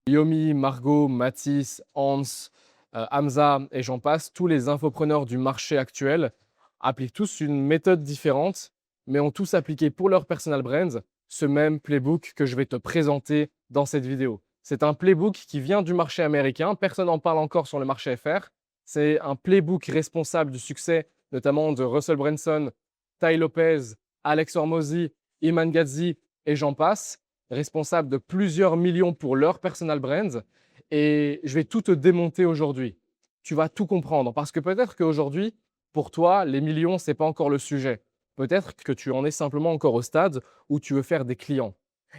Yomi, Margot, Mathis, Hans, Hamza et j'en passe, tous les infopreneurs du marché actuel appliquent tous une méthode différente, mais ont tous appliqué pour leur personal brand ce même playbook que je vais te présenter dans cette vidéo. C'est un playbook qui vient du marché américain, personne n'en parle encore sur le marché FR. C'est un playbook responsable du succès, notamment de Russell Branson, Tai Lopez, Alex Hormozy, Iman Gadzhi et j'en passe, responsable de plusieurs millions pour leur personal brand. Et je vais tout te démonter aujourd'hui. Tu vas tout comprendre parce que peut-être qu'aujourd'hui, pour toi, les millions, ce n'est pas encore le sujet. Peut-être que tu en es simplement encore au stade où tu veux faire des clients.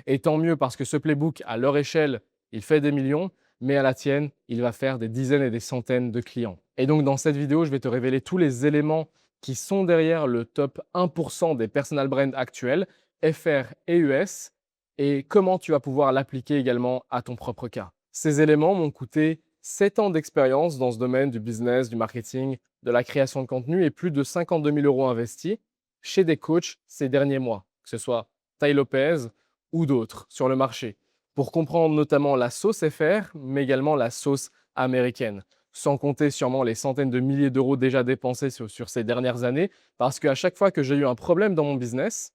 Et tant mieux parce que ce playbook, à leur échelle, il fait des millions, mais à la tienne, il va faire des dizaines et des centaines de clients. Et donc, dans cette vidéo, je vais te révéler tous les éléments qui sont derrière le top 1% des personal brands actuels, FR et US, et comment tu vas pouvoir l'appliquer également à ton propre cas. Ces éléments m'ont coûté 7 ans d'expérience dans ce domaine du business, du marketing, de la création de contenu et plus de 52 000 euros investis chez des coachs ces derniers mois, que ce soit Tai Lopez ou d'autres sur le marché, pour comprendre notamment la sauce FR, mais également la sauce américaine, sans compter sûrement les centaines de milliers d'euros déjà dépensés sur ces dernières années, parce qu'à chaque fois que j'ai eu un problème dans mon business,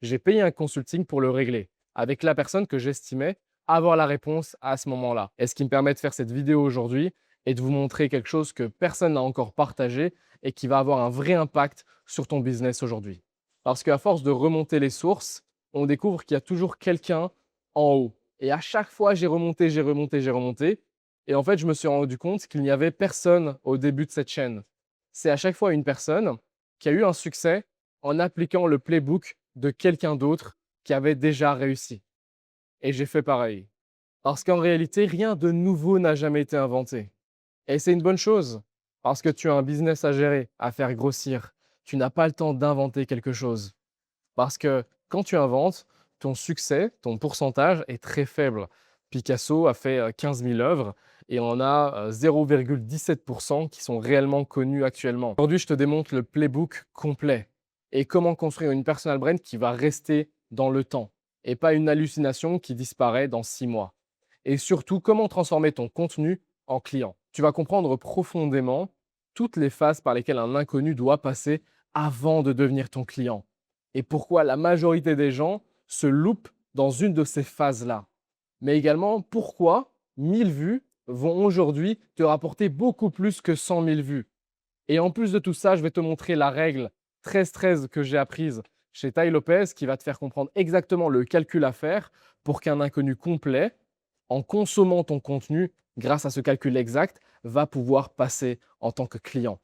j'ai payé un consulting pour le régler, avec la personne que j'estimais avoir la réponse à ce moment-là. Et ce qui me permet de faire cette vidéo aujourd'hui et de vous montrer quelque chose que personne n'a encore partagé et qui va avoir un vrai impact sur ton business aujourd'hui. Parce qu'à force de remonter les sources, on découvre qu'il y a toujours quelqu'un en haut. Et à chaque fois, j'ai remonté, j'ai remonté, j'ai remonté. Et en fait, je me suis rendu compte qu'il n'y avait personne au début de cette chaîne. C'est à chaque fois une personne qui a eu un succès en appliquant le playbook de quelqu'un d'autre qui avait déjà réussi. Et j'ai fait pareil. Parce qu'en réalité, rien de nouveau n'a jamais été inventé. Et c'est une bonne chose, parce que tu as un business à gérer, à faire grossir. Tu n'as pas le temps d'inventer quelque chose. Parce que quand tu inventes, ton succès, ton pourcentage est très faible. Picasso a fait 15 000 œuvres et on a 0,17% qui sont réellement connues actuellement. Aujourd'hui, je te démontre le playbook complet et comment construire une personal brand qui va rester dans le temps et pas une hallucination qui disparaît dans 6 mois. Et surtout, comment transformer ton contenu en client. Tu vas comprendre profondément toutes les phases par lesquelles un inconnu doit passer avant de devenir ton client et pourquoi la majorité des gens se loupent dans une de ces phases-là. Mais également, pourquoi 1000 vues vont aujourd'hui te rapporter beaucoup plus que 100 000 vues. Et en plus de tout ça, je vais te montrer la règle 13-13 que j'ai apprise chez Tai Lopez qui va te faire comprendre exactement le calcul à faire pour qu'un inconnu complet, en consommant ton contenu, grâce à ce calcul exact, va pouvoir passer en tant que client.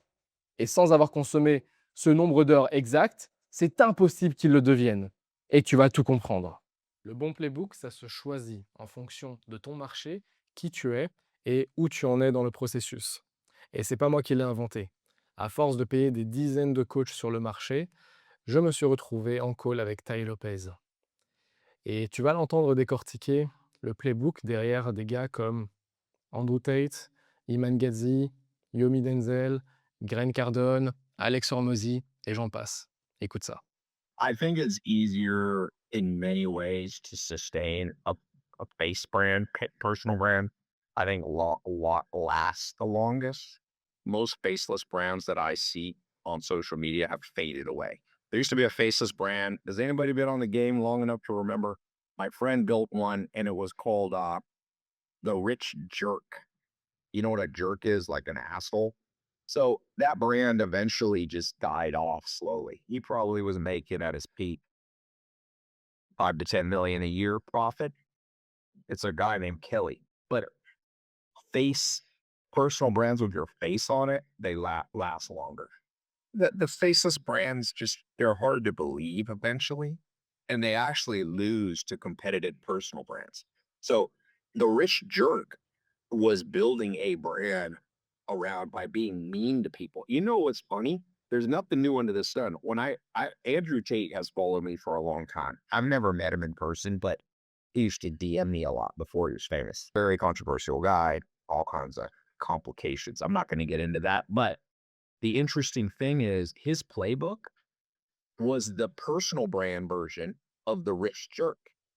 Et sans avoir consommé ce nombre d'heures exact, c'est impossible qu'il le devienne. Et tu vas tout comprendre. Le bon playbook, ça se choisit en fonction de ton marché, qui tu es et où tu en es dans le processus. Et c'est pas moi qui l'ai inventé. À force de payer des dizaines de coachs sur le marché, je me suis retrouvé en call avec Tai Lopez. Et tu vas l'entendre décortiquer le playbook derrière des gars comme Andrew Tate, Iman Gadzhi, Yomi Denzel, Grant Cardone, Alex Hormozy et j'en passe. Écoute ça. I think it's easier in many ways to sustain a face brand, personal brand. I think a lot lasts the longest. Most faceless brands that I see on social media have faded away. There used to be a faceless brand. Has anybody been on the game long enough to remember? My friend built one and it was called the Rich Jerk. You know what a jerk is? Like an asshole. So that brand eventually just died off slowly. He probably was making at his peak 5 to 10 million a year profit. It's a guy named Kelly. But face personal brands with your face on it, they last longer. The faceless brands just they're hard to believe eventually, and they actually lose to competitive personal brands. So the rich jerk was building a brand around by being mean to people. You know what's funny? There's nothing new under the sun. When I Andrew Tate has followed me for a long time. I've never met him in person, but he used to DM me a lot before he was famous. Very controversial guy, all kinds of complications. I'm not going to get into that, but the interesting thing is his playbook was the personal brand version of the rich jerk.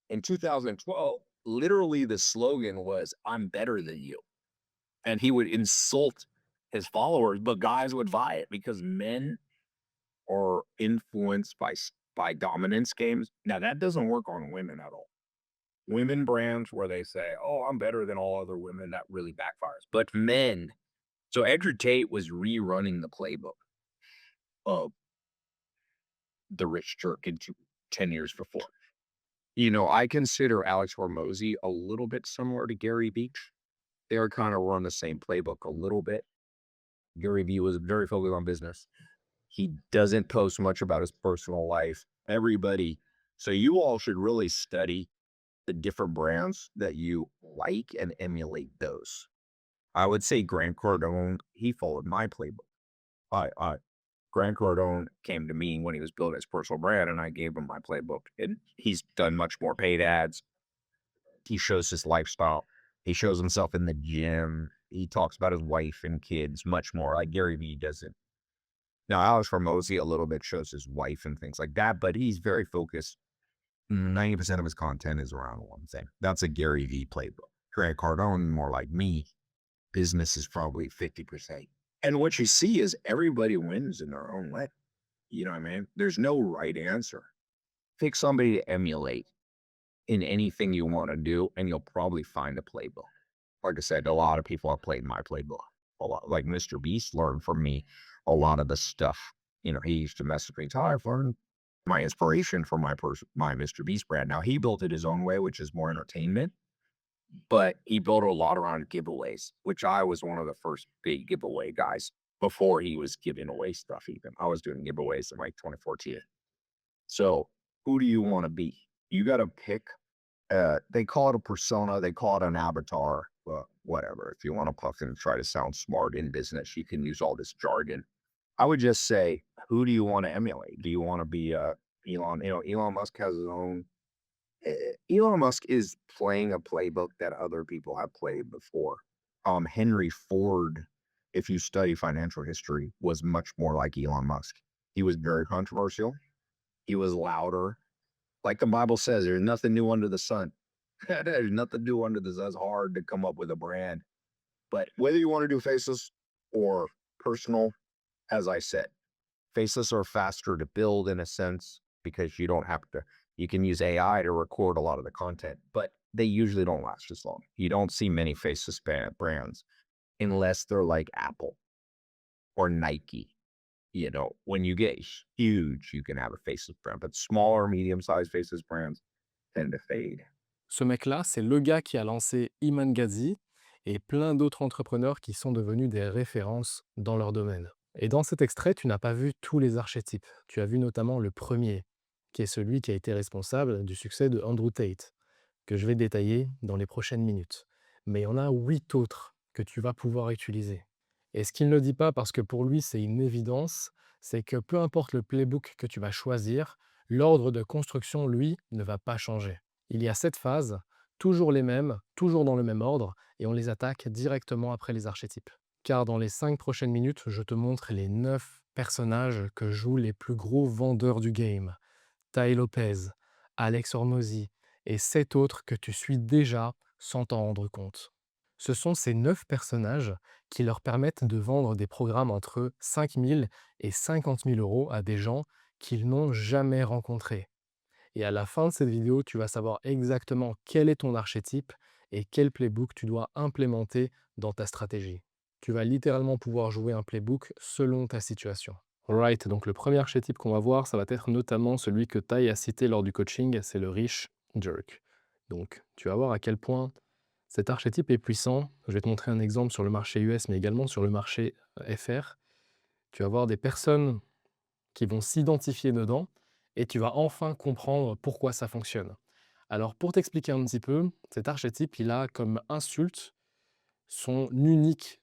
In 2012, literally the slogan was, I'm better than you. And he would insult his followers, but guys would buy it because men are influenced by dominance games. Now that doesn't work on women at all. Women brands where they say, "Oh, I'm better than all other women," that really backfires. But men, so Andrew Tate was rerunning the playbook of the rich jerk into 10 years before. I consider Alex Hormozy a little bit similar to Gary Vee. They're kind of run the same playbook a little bit. Gary Vee was very focused on business. He doesn't post much about his personal life. Everybody, so you all should really study the different brands that you like and emulate those. I would say Grant Cardone, he followed my playbook. I Grant Cardone came to me when he was building his personal brand, and I gave him my playbook. And he's done much more paid ads. He shows his lifestyle. He shows himself in the gym. He talks about his wife and kids much more. Like Gary Vee doesn't. Now, Alex Hormozy a little bit shows his wife and things like that, but he's very focused. 90% of his content is around one thing. That's a Gary Vee playbook. Grant Cardone, more like me, business is probably 50%. And what you see is everybody wins in their own way. You know what I mean? There's no right answer. Pick somebody to emulate in anything you want to do, and you'll probably find a playbook. Like I said, a lot of people have played my playbook. A lot, like Mr. Beast learned from me a lot of the stuff. He used to message me, "Ty, I've learned my inspiration for my Mr. Beast brand." Now he built it his own way, which is more entertainment, but he built a lot around giveaways, which I was one of the first big giveaway guys before he was giving away stuff. Even I was doing giveaways in like 2014. So who do you want to be? You got to pick. They call it a persona. They call it an avatar. Whatever. If you want to fucking try to sound smart in business, you can use all this jargon. I would just say, who do you want to emulate? Do you want to be Elon? Elon Musk has his own. Elon Musk is playing a playbook that other people have played before. Henry Ford, if you study financial history, was much more like Elon Musk. He was very controversial. He was louder. Like the Bible says, there's nothing new under the sun. There's nothing new under the sun. It's hard to come up with a brand. But whether you want to do faceless or personal, as I said, faceless are faster to build in a sense because you don't have to, you can use AI to record a lot of the content, but they usually don't last as long. You don't see many faceless brands unless they're like Apple or Nike. When you get huge, you can have a faceless brand, but smaller, medium-sized faceless brands tend to fade. Ce mec-là, c'est le gars qui a lancé Iman Gadzhi et plein d'autres entrepreneurs qui sont devenus des références dans leur domaine. Et dans cet extrait, tu n'as pas vu tous les archétypes. Tu as vu notamment le premier, qui est celui qui a été responsable du succès de Andrew Tate, que je vais détailler dans les prochaines minutes. Mais il y en a 8 autres que tu vas pouvoir utiliser. Et ce qu'il ne dit pas, parce que pour lui c'est une évidence, c'est que peu importe le playbook que tu vas choisir, l'ordre de construction, lui, ne va pas changer. Il y a 7 phases, toujours les mêmes, toujours dans le même ordre, et on les attaque directement après les archétypes. Car dans les 5 prochaines minutes, je te montre les 9 personnages que jouent les plus gros vendeurs du game. Tai Lopez, Alex Hormozy et 7 autres que tu suis déjà sans t'en rendre compte. Ce sont ces 9 personnages qui leur permettent de vendre des programmes entre 5 000 et 50 000 euros à des gens qu'ils n'ont jamais rencontrés. Et à la fin de cette vidéo, tu vas savoir exactement quel est ton archétype et quel playbook tu dois implémenter dans ta stratégie. Tu vas littéralement pouvoir jouer un playbook selon ta situation. Alright, donc le premier archétype qu'on va voir, ça va être notamment celui que Tai a cité lors du coaching, c'est le rich jerk. Donc tu vas voir à quel point cet archétype est puissant. Je vais te montrer un exemple sur le marché US, mais également sur le marché FR. Tu vas voir des personnes qui vont s'identifier dedans et tu vas enfin comprendre pourquoi ça fonctionne. Alors, pour t'expliquer un petit peu, cet archétype, il a comme insulte son unique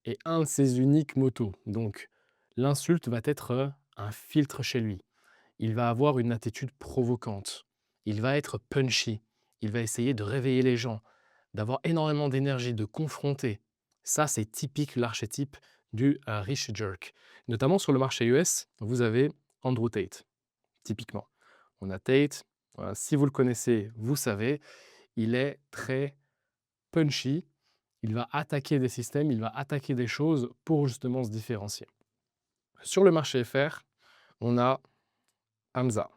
et un de ses uniques motos. Donc, l'insulte va être un filtre chez lui. Il va avoir une attitude provocante. Il va être punchy. Il va essayer de réveiller les gens, d'avoir énormément d'énergie, de confronter. Ça, c'est typique l'archétype du rich jerk. Notamment sur le marché US, vous avez Andrew Tate, typiquement. On a Tate, si vous le connaissez, vous savez, il est très punchy, il va attaquer des systèmes, il va attaquer des choses pour justement se différencier. Sur le marché FR, on a Hamza,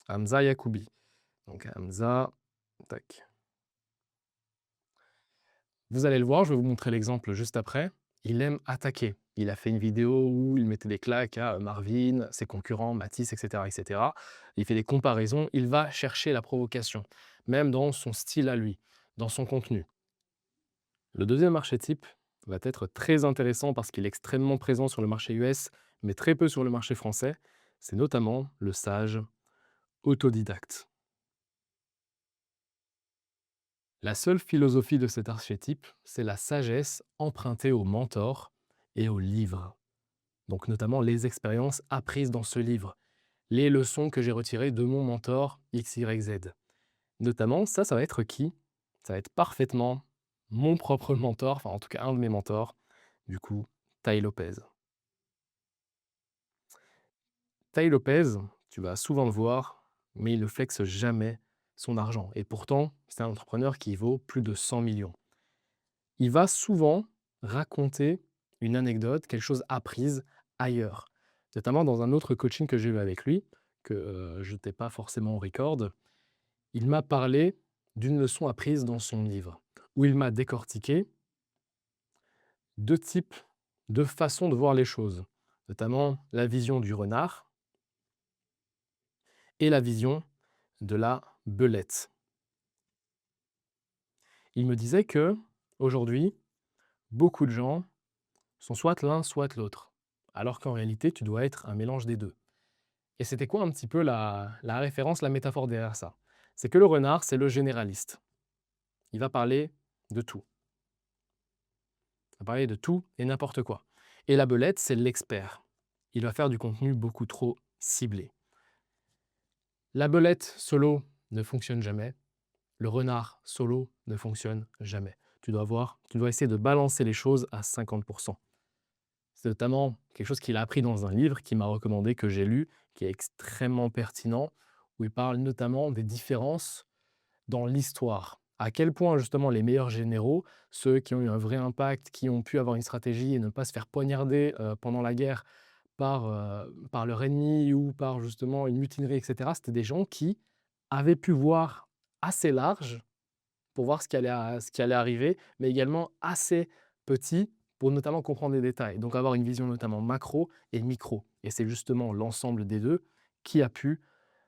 Hamza Yacoubi. Donc Hamza, tac. Vous allez le voir, je vais vous montrer l'exemple juste après. Il aime attaquer. Il a fait une vidéo où il mettait des claques à Marvin, ses concurrents, Matisse, etc., etc. Il fait des comparaisons, il va chercher la provocation, même dans son style à lui, dans son contenu. Le deuxième archétype va être très intéressant parce qu'il est extrêmement présent sur le marché US, mais très peu sur le marché français. C'est notamment le sage autodidacte. La seule philosophie de cet archétype, c'est la sagesse empruntée au mentor et au livre. Donc notamment les expériences apprises dans ce livre, les leçons que j'ai retirées de mon mentor XYZ. Notamment, ça va être qui? Ça va être parfaitement mon propre mentor, enfin en tout cas un de mes mentors, du coup, Tai Lopez. Tai Lopez, tu vas souvent le voir, mais il ne flexe jamais son argent. Et pourtant, c'est un entrepreneur qui vaut plus de 100 millions. Il va souvent raconter une anecdote, quelque chose apprise ailleurs. Notamment dans un autre coaching que j'ai eu avec lui, que je n'étais pas forcément au record, il m'a parlé d'une leçon apprise dans son livre, où il m'a décortiqué 2 types de façons de voir les choses, notamment la vision du renard et la vision de la belette. Il me disait que aujourd'hui, beaucoup de gens sont soit l'un, soit l'autre, alors qu'en réalité, tu dois être un mélange des 2. Et c'était quoi un petit peu la référence, la métaphore derrière ça? C'est que le renard, c'est le généraliste. Il va parler de tout. Il va parler de tout et n'importe quoi. Et la belette, c'est l'expert. Il va faire du contenu beaucoup trop ciblé. La belette solo ne fonctionne jamais. Le renard solo ne fonctionne jamais. Tu dois essayer de balancer les choses à 50%. C'est notamment quelque chose qu'il a appris dans un livre qu'il m'a recommandé, que j'ai lu, qui est extrêmement pertinent, où il parle notamment des différences dans l'histoire. À quel point justement les meilleurs généraux, ceux qui ont eu un vrai impact, qui ont pu avoir une stratégie et ne pas se faire poignarder pendant la guerre par leur ennemi ou par justement une mutinerie, etc., c'était des gens qui avaient pu voir assez large pour voir ce qui allait arriver, mais également assez petit pour notamment comprendre des détails. Donc avoir une vision notamment macro et micro. Et c'est justement l'ensemble des 2 qui a pu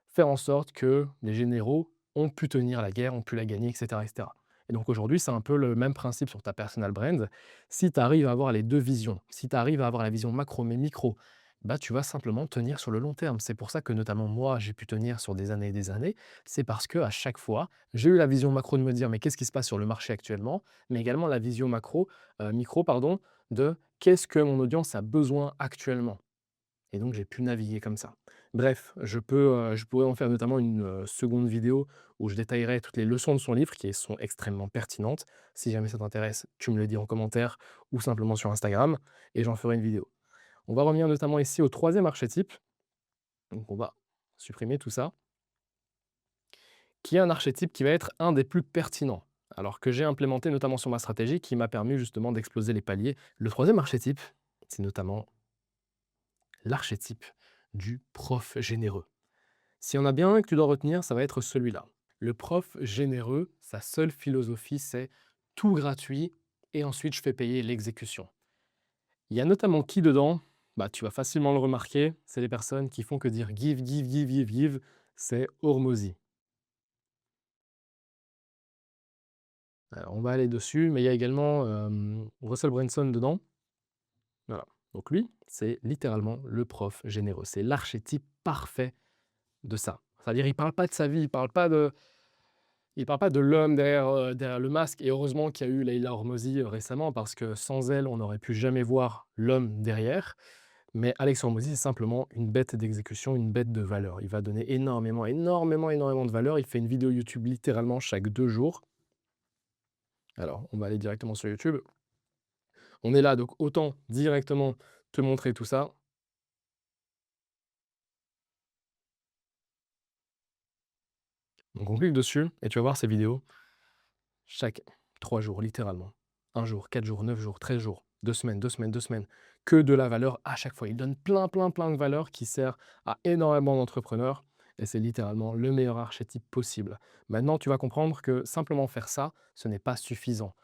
faire en sorte que les généraux ont pu tenir la guerre, ont pu la gagner, et cetera, et cetera. Et donc aujourd'hui, c'est un peu le même principe sur ta personal brand. Si tu arrives à avoir les 2 visions, si tu arrives à avoir la vision macro mais micro, bah, tu vas simplement tenir sur le long terme. C'est pour ça que notamment moi, j'ai pu tenir sur des années et des années. C'est parce qu'à chaque fois, j'ai eu la vision macro de me dire: «Mais qu'est-ce qui se passe sur le marché actuellement?» mais également la vision micro pardon, de: «Qu'est-ce que mon audience a besoin actuellement?» et donc j'ai pu naviguer comme ça. Bref, je pourrais en faire notamment une, seconde vidéo où je détaillerai toutes les leçons de son livre qui sont extrêmement pertinentes. Si jamais ça t'intéresse, tu me le dis en commentaire ou simplement sur Instagram et j'en ferai une vidéo. On va revenir notamment ici au troisième archétype, donc on va supprimer tout ça, qui est un archétype qui va être un des plus pertinents, alors que j'ai implémenté notamment sur ma stratégie qui m'a permis justement d'exploser les paliers. Le troisième archétype, c'est notamment l'archétype du prof généreux. S'il y en a bien un que tu dois retenir, ça va être celui-là. Le prof généreux, sa seule philosophie, c'est tout gratuit et ensuite je fais payer l'exécution. Il y a notamment qui dedans? Bah, tu vas facilement le remarquer, c'est les personnes qui font que dire give, give, give, give, give, c'est Hormozy. Alors, on va aller dessus, mais il y a également Russell Brunson dedans. Voilà. Donc lui, c'est littéralement le prof généreux. C'est l'archétype parfait de ça. C'est-à-dire, il parle pas de sa vie, il parle pas de l'homme derrière le masque. Et heureusement qu'il y a eu Leila Hormozy récemment, parce que sans elle, on n'aurait pu jamais voir l'homme derrière. Mais Alex Hormozy, c'est simplement une bête d'exécution, une bête de valeur. Il va donner énormément, énormément, énormément de valeur. Il fait une vidéo YouTube littéralement chaque 2 jours. Alors, on va aller directement sur YouTube. On est là, donc autant directement te montrer tout ça. Donc on clique dessus et tu vas voir ces vidéos. Chaque 3 jours, littéralement. 1 jour, 4 jours, 9 jours, 13 jours, 2 semaines, 2 semaines, 2 semaines. Que de la valeur à chaque fois. Il donne plein, plein, plein de valeur qui sert à énormément d'entrepreneurs et c'est littéralement le meilleur archétype possible. Maintenant, tu vas comprendre que simplement faire ça, ce n'est pas suffisant.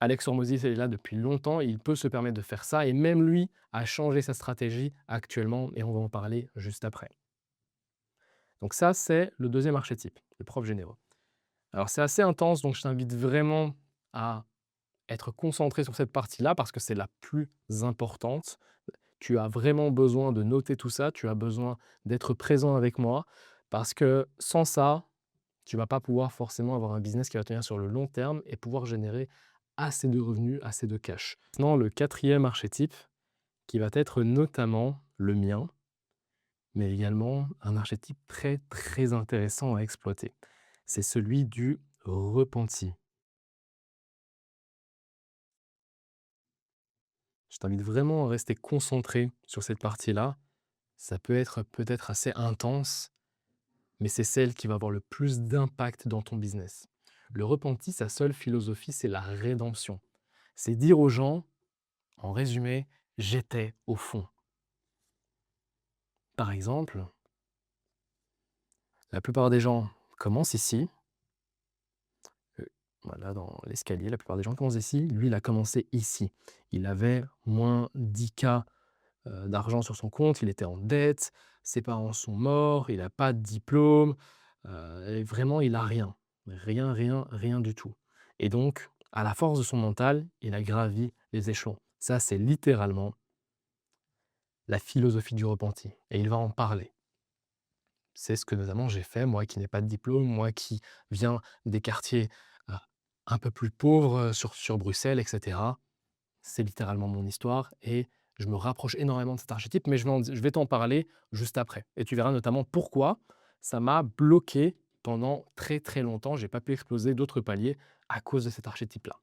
Alex Hormozy, il est là depuis longtemps, il peut se permettre de faire ça et même lui a changé sa stratégie actuellement et on va en parler juste après. Donc ça, c'est le deuxième archétype, le prof généreux. Alors c'est assez intense, donc je t'invite vraiment à être concentré sur cette partie-là parce que c'est la plus importante. Tu as vraiment besoin de noter tout ça, tu as besoin d'être présent avec moi parce que sans ça, tu vas pas pouvoir forcément avoir un business qui va tenir sur le long terme et pouvoir générer assez de revenus, assez de cash. Maintenant, le quatrième archétype qui va être notamment le mien, mais également un archétype très, très intéressant à exploiter. C'est celui du repenti. Je t'invite vraiment à rester concentré sur cette partie-là. Ça peut être peut-être assez intense, mais c'est celle qui va avoir le plus d'impact dans ton business. Le repenti, sa seule philosophie, c'est la rédemption. C'est dire aux gens, en résumé, j'étais au fond. Par exemple, la plupart des gens commencent ici, voilà, dans l'escalier, la plupart des gens commencent ici. Lui, il a commencé ici. Il avait moins 10K d'argent sur son compte, il était en dette, ses parents sont morts, il n'a pas de diplôme, et vraiment il a rien. Rien, rien, rien du tout. Et donc, à la force de son mental, il a gravi les échelons. Ça, c'est littéralement la philosophie du repenti et il va en parler. C'est ce que notamment j'ai fait, moi qui n'ai pas de diplôme, moi qui viens des quartiers, heu, un peu plus pauvres, sur Bruxelles et cetera. C'est littéralement mon histoire et je me rapproche énormément de cet archétype, mais je vais t'en parler juste après et tu verras notamment pourquoi ça m'a bloqué pendant très, très longtemps. J'ai pas pu exploser d'autres paliers à cause de cet archétype-là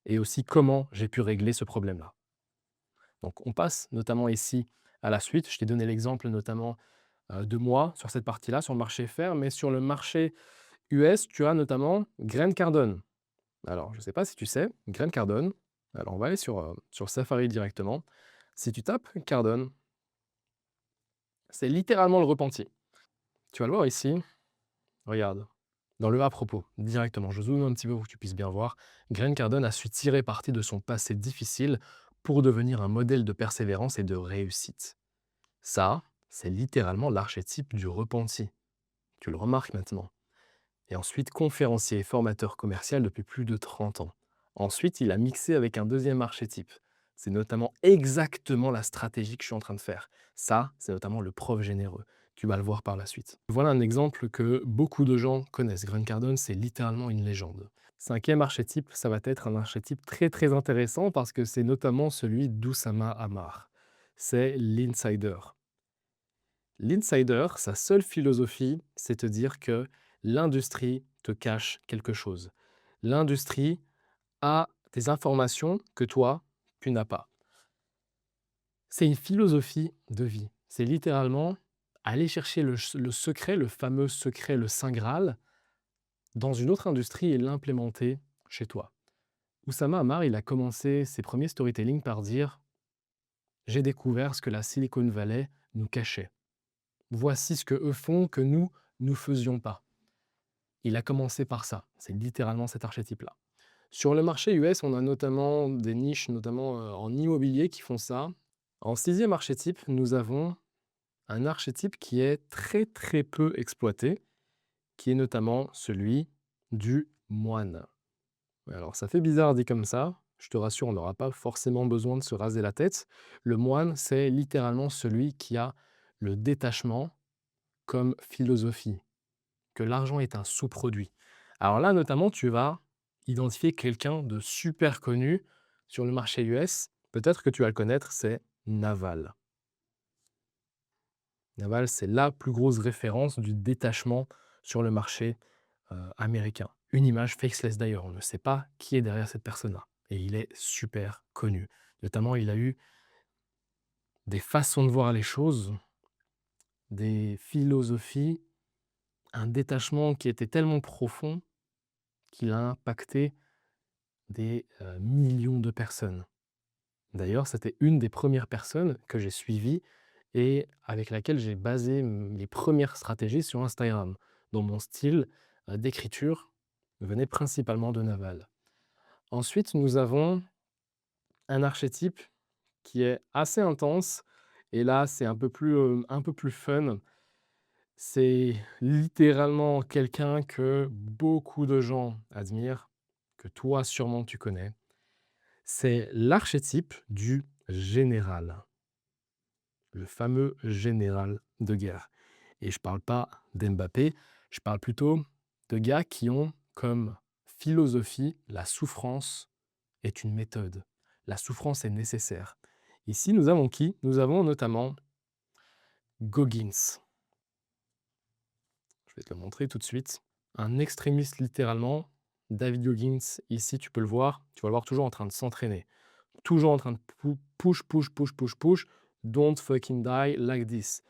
et aussi comment j'ai pu régler ce problème-là. Donc on passe notamment ici à la suite. Je t'ai donné l'exemple notamment, de moi sur cette partie-là, sur le marché FR, mais sur le marché US, tu as notamment Grant Cardone. Alors, je ne sais pas si tu sais, Grant Cardone, alors on va aller sur Safari directement. Si tu tapes Cardone, c'est littéralement le repenti. Tu vas le voir ici, regarde, dans le à propos, directement. Je zoome un petit peu pour que tu puisses bien voir. Grant Cardone a su tirer parti de son passé difficile pour devenir un modèle de persévérance et de réussite. Ça, c'est littéralement l'archétype du repenti. Tu le remarques maintenant. Et ensuite, conférencier et formateur commercial depuis plus de 30 ans. Ensuite, il a mixé avec un deuxième archétype. C'est notamment exactement la stratégie que je suis en train de faire. Ça, c'est notamment le prof généreux. Tu vas le voir par la suite. Voilà un exemple que beaucoup de gens connaissent. Grant Cardone, c'est littéralement une légende. Cinquième archétype, ça va être un archétype très très intéressant parce que c'est notamment celui d'Oussama Ammar. C'est l'insider. L'insider, sa seule philosophie, c'est te dire que l'industrie te cache quelque chose. L'industrie a des informations que toi, tu n'as pas. C'est une philosophie de vie. C'est littéralement aller chercher le secret, le fameux secret, le saint Graal, dans une autre industrie et l'implémenter chez toi. Oussama Ammar, il a commencé ses premiers storytelling par dire: j'ai découvert ce que la Silicon Valley nous cachait. Voici ce que eux font que nous, nous faisions pas. Il a commencé par ça. C'est littéralement cet archétype-là. Sur le marché US, on a notamment des niches, notamment en immobilier, qui font ça. En sixième archétype, nous avons un archétype qui est très très peu exploité, qui est notamment celui du moine. Alors ça fait bizarre dit comme ça. Je te rassure, on n'aura pas forcément besoin de se raser la tête. Le moine, c'est littéralement celui qui a le détachement comme philosophie, que l'argent est un sous-produit. Alors là, notamment, tu vas identifier quelqu'un de super connu sur le marché US. Peut-être que tu vas le connaître, c'est Naval. Naval, c'est la plus grosse référence du détachement sur le marché américain. Une image faceless d'ailleurs, on ne sait pas qui est derrière cette personne-là. Et il est super connu. Notamment, il a eu des façons de voir les choses, des philosophies, un détachement qui était tellement profond qu'il a impacté des millions de personnes. D'ailleurs, c'était une des premières personnes que j'ai suivies et avec laquelle j'ai basé mes premières stratégies sur Instagram, dont mon style d'écriture venait principalement de Naval. Ensuite, nous avons un archétype qui est assez intense et là, c'est un peu plus fun. C'est littéralement quelqu'un que beaucoup de gens admirent, que toi sûrement tu connais. C'est l'archétype du général, le fameux général de guerre. Et je parle pas d'Mbappé, je parle plutôt de gars qui ont comme philosophie la souffrance est une méthode. La souffrance est nécessaire. Ici, nous avons qui? Nous avons notamment Goggins. Je vais te le montrer tout de suite. Un extrémiste littéralement. David Goggins, ici, tu peux le voir. Tu vas le voir toujours en train de s'entraîner. Toujours en train de push, push, push, push, push. Don't fucking die like this.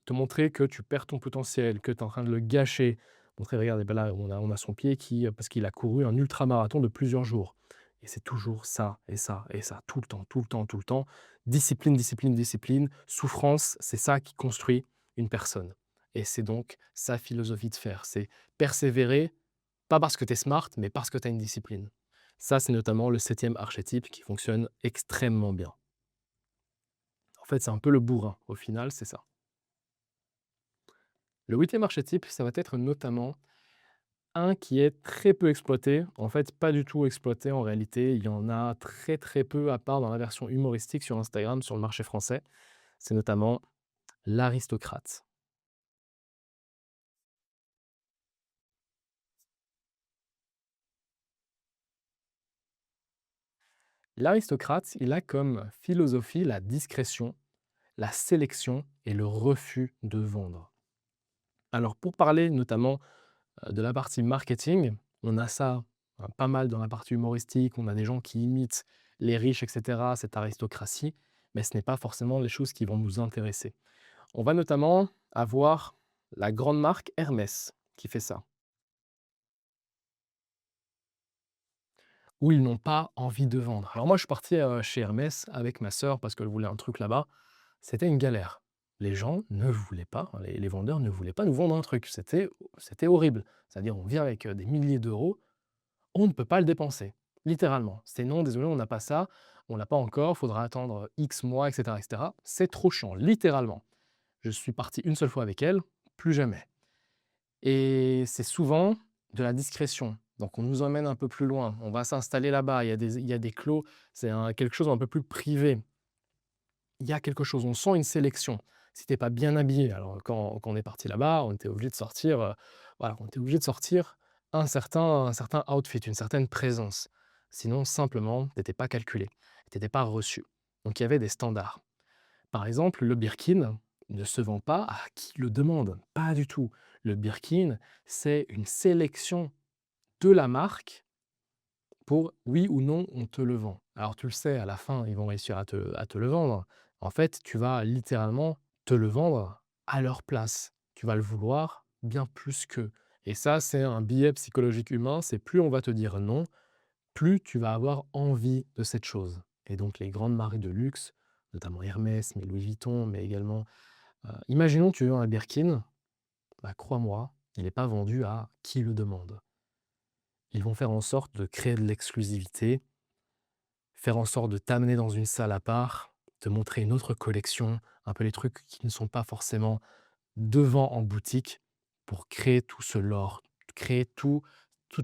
Te montrer que tu perds ton potentiel, que tu es en train de le gâcher. Montrer, regardez, ben là, on a son pied qui, parce qu'il a couru un ultramarathon de plusieurs jours. Et c'est toujours ça, et ça, et ça, tout le temps, tout le temps, tout le temps. Discipline, discipline, discipline. Souffrance, c'est ça qui construit une personne. Et c'est donc sa philosophie de faire. C'est persévérer, pas parce que tu es smart, mais parce que tu as une discipline. Ça, c'est notamment le 7e archétype qui fonctionne extrêmement bien. En fait, c'est un peu le bourrin. Au final, c'est ça. Le 8e archétype, ça va être notamment un qui est très peu exploité. En fait, pas du tout exploité en réalité. Il y en a très, très peu, à part dans la version humoristique sur Instagram, sur le marché français. C'est notamment l'aristocrate. L'aristocrate, il a comme philosophie la discrétion, la sélection et le refus de vendre. Alors, pour parler notamment de la partie marketing, on a ça pas mal dans la partie humoristique, on a des gens qui imitent les riches, et cetera, cette aristocratie, mais ce n'est pas forcément les choses qui vont nous intéresser. On va notamment avoir la grande marque Hermès qui fait ça, où ils n'ont pas envie de vendre. Alors moi, je suis parti, chez Hermès avec ma sœur parce qu'elle voulait un truc là-bas. C'était une galère. Les gens ne voulaient pas, les vendeurs ne voulaient pas nous vendre un truc. C'était horrible. C'est-à-dire, on vient avec, des milliers d'euros, on ne peut pas le dépenser, littéralement. C'est: «Non, désolé, on n'a pas ça, on l'a pas encore, faudra attendre, X mois» et cetera et cetera. C'est trop chiant, littéralement. Je suis parti une seule fois avec elle, plus jamais. Et c'est souvent de la discrétion. Donc on nous emmène un peu plus loin, on va s'installer là-bas, il y a des clos, c'est quelque chose d'un peu plus privé. Il y a quelque chose, on sent une sélection. Si tu es pas bien habillé, alors quand on est parti là-bas, on était obligé de sortir, voilà, on était obligé de sortir un certain outfit, une certaine présence. Sinon simplement, tu étais pas calculé, tu étais pas reçu. Donc il y avait des standards. Par exemple, le Birkin ne se vend pas à qui le demande, pas du tout. Le Birkin, c'est une sélection de la marque pour oui ou non, on te le vend. Alors tu le sais, à la fin, ils vont réussir à te le vendre. En fait, tu vas littéralement te le vendre à leur place. Tu vas le vouloir bien plus qu'eux. Et ça, c'est un biais psychologique humain, c'est plus on va te dire non, plus tu vas avoir envie de cette chose. Et donc les grandes marques de luxe, notamment Hermès, mais Louis Vuitton, mais également, imaginons tu veux un Birkin, bah, crois-moi, il n'est pas vendu à qui le demande. Ils vont faire en sorte de créer de l'exclusivité, faire en sorte de t'amener dans une salle à part, te montrer une autre collection, un peu les trucs qui ne sont pas forcément devant en boutique pour créer tout ce lore, créer tout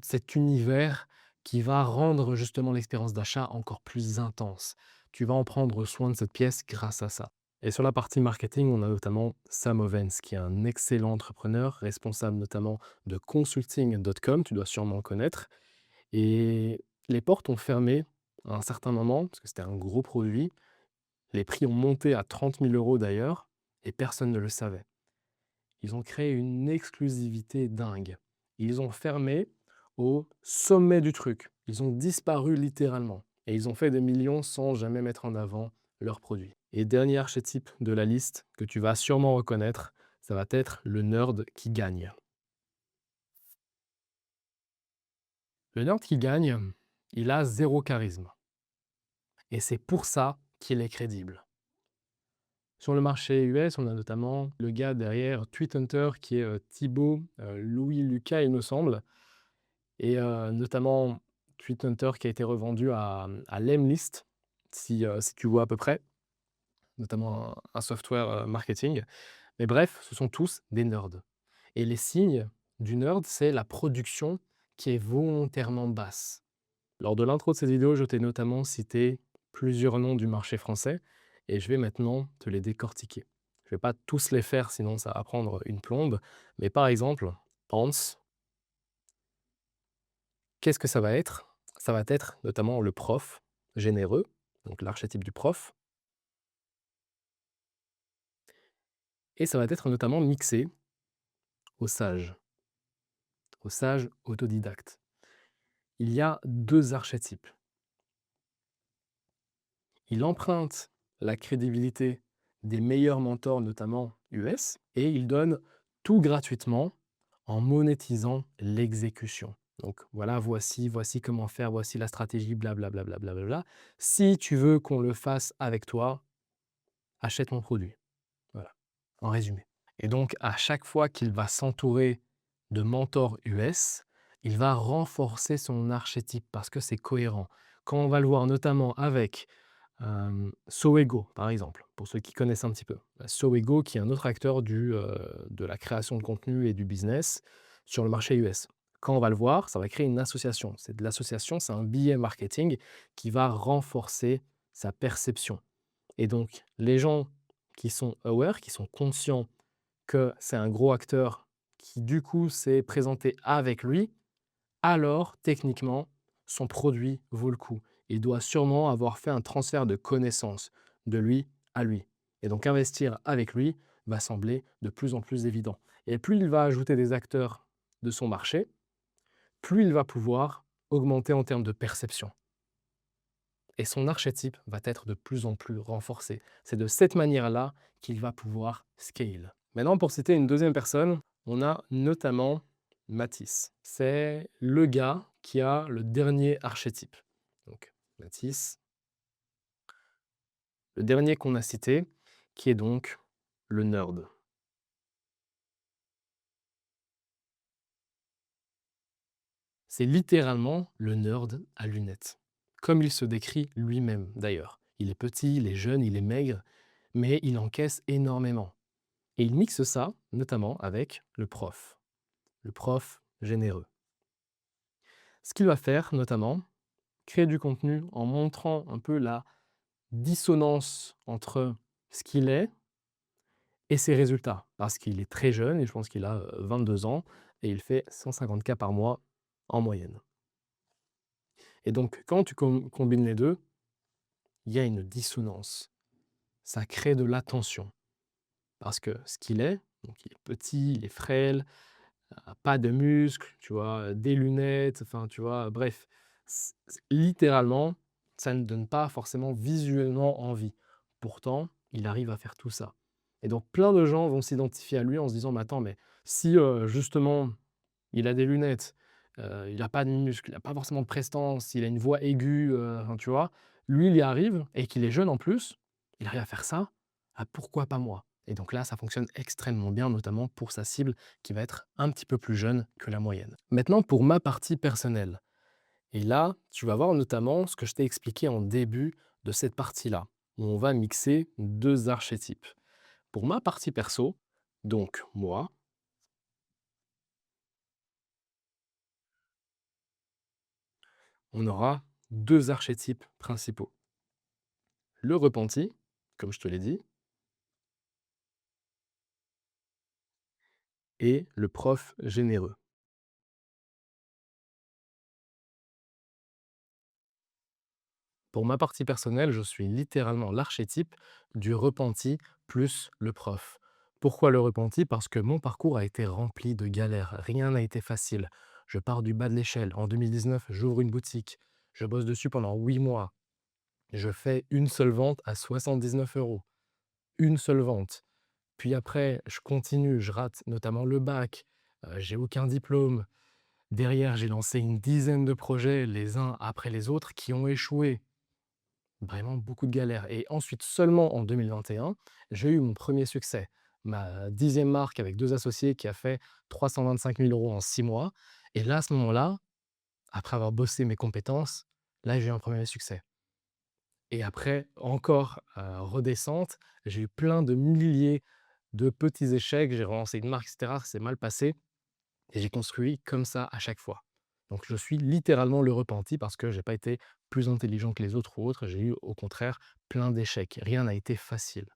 cet univers qui va rendre justement l'expérience d'achat encore plus intense. Tu vas en prendre soin de cette pièce grâce à ça. Et sur la partie marketing, on a notamment Sam Ovens, qui est un excellent entrepreneur, responsable notamment de consulting.com, tu dois sûrement le connaître. Et les portes ont fermé à un certain moment, parce que c'était un gros produit. Les prix ont monté à 30 000 € d'ailleurs, et personne ne le savait. Ils ont créé une exclusivité dingue. Ils ont fermé au sommet du truc. Ils ont disparu littéralement. Et ils ont fait des millions sans jamais mettre en avant leurs produits. Et dernier archétype de la liste que tu vas sûrement reconnaître, ça va être le nerd qui gagne. Le nerd qui gagne, il a zéro charisme. Et c'est pour ça qu'il est crédible. Sur le marché US, on a notamment le gars derrière TweetHunter qui est Thibaut Louis Lucas, il me semble. Et notamment TweetHunter qui a été revendu à Lemlist, si tu vois à peu près, notamment un software marketing. Mais bref, ce sont tous des nerds. Et les signes du nerd, c'est la production qui est volontairement basse. Lors de l'intro de cette vidéo, je t'ai notamment cité plusieurs noms du marché français et je vais maintenant te les décortiquer. Je ne vais pas tous les faire, sinon ça va prendre une plombe. Mais par exemple, pense, qu'est-ce que ça va être? Ça va être notamment le prof généreux, donc l'archétype du prof, et ça va être notamment mixé au sage autodidacte. Il y a deux archétypes. Il emprunte la crédibilité des meilleurs mentors, notamment US, et il donne tout gratuitement en monétisant l'exécution. Donc voilà, voici comment faire, voici la stratégie, blablabla. Bla, bla, bla, bla, bla. Si tu veux qu'on le fasse avec toi, achète mon produit. Voilà, en résumé. Et donc, à chaque fois qu'il va s'entourer de mentors US, il va renforcer son archétype parce que c'est cohérent. Quand on va le voir notamment avec Soego, par exemple, pour ceux qui connaissent un petit peu. Soego, qui est un autre acteur de la création de contenu et du business sur le marché US. Quand on va le voir, ça va créer une association. C'est de l'association, c'est un billet marketing qui va renforcer sa perception. Et donc, les gens qui sont aware, qui sont conscients que c'est un gros acteur qui, du coup, s'est présenté avec lui, alors, techniquement, son produit vaut le coup. Il doit sûrement avoir fait un transfert de connaissances de lui à lui. Et donc, investir avec lui va sembler de plus en plus évident. Et plus il va ajouter des acteurs de son marché, plus il va pouvoir augmenter en termes de perception. Et son archétype va être de plus en plus renforcé. C'est de cette manière-là qu'il va pouvoir scale. Maintenant, pour citer une deuxième personne, on a notamment Matisse. C'est le gars qui a le dernier archétype. Donc, Matisse, le dernier qu'on a cité, qui est donc le nerd. C'est littéralement le nerd à lunettes, comme il se décrit lui-même d'ailleurs. Il est petit, il est jeune, il est maigre, mais il encaisse énormément. Et il mixe ça, notamment avec le prof généreux. Ce qu'il va faire, notamment, créer du contenu en montrant un peu la dissonance entre ce qu'il est et ses résultats. Parce qu'il est très jeune, et je pense qu'il a 22 ans, et il fait 150K par mois en moyenne. Et donc, quand tu combines les deux, il y a une dissonance. Ça crée de la tension. Parce que ce qu'il est, donc il est petit, il est frêle, pas de muscles, tu vois, des lunettes, enfin, tu vois, bref. Littéralement, ça ne donne pas forcément visuellement envie. Pourtant, il arrive à faire tout ça. Et donc, plein de gens vont s'identifier à lui en se disant: «Mais attends, mais si, justement, il a des lunettes, il a pas de muscles, il a pas forcément de prestance, il a une voix aiguë», enfin, tu vois? Lui, il y arrive et qu'il est jeune en plus, il arrive à faire ça, ah, pourquoi pas moi? Et donc là, ça fonctionne extrêmement bien, notamment pour sa cible qui va être un petit peu plus jeune que la moyenne. Maintenant, pour ma partie personnelle. Et là, tu vas voir notamment ce que je t'ai expliqué en début de cette partie-là, où on va mixer deux archétypes. Pour ma partie perso, donc moi, on aura deux archétypes principaux. Le repenti, comme je te l'ai dit, et le prof généreux. Pour ma partie personnelle, je suis littéralement l'archétype du repenti plus le prof. Pourquoi le repenti? Parce que mon parcours a été rempli de galères. Rien n'a été facile. Je pars du bas de l'échelle. En 2019, j'ouvre une boutique. Je bosse dessus pendant 8 mois. Je fais une seule vente à 79 euros. Une seule vente. Puis après, je continue, je rate notamment le bac. J'ai aucun diplôme. Derrière, j'ai lancé une dizaine de projets, les uns après les autres, qui ont échoué. Vraiment beaucoup de galères et ensuite seulement en 2021, j'ai eu mon premier succès. Ma 10e marque avec 2 associés qui a fait 325 000 € en 6 mois et là, à ce moment-là, après avoir bossé mes compétences, là, j'ai eu un premier succès et après encore, redescente, j'ai eu plein de milliers de petits échecs. J'ai relancé une marque et cetera, ça s'est mal passé et j'ai construit comme ça à chaque fois. Donc je suis littéralement le repenti parce que j'ai pas été plus intelligent que les autres ou autres. J'ai eu au contraire plein d'échecs. Rien n'a été facile.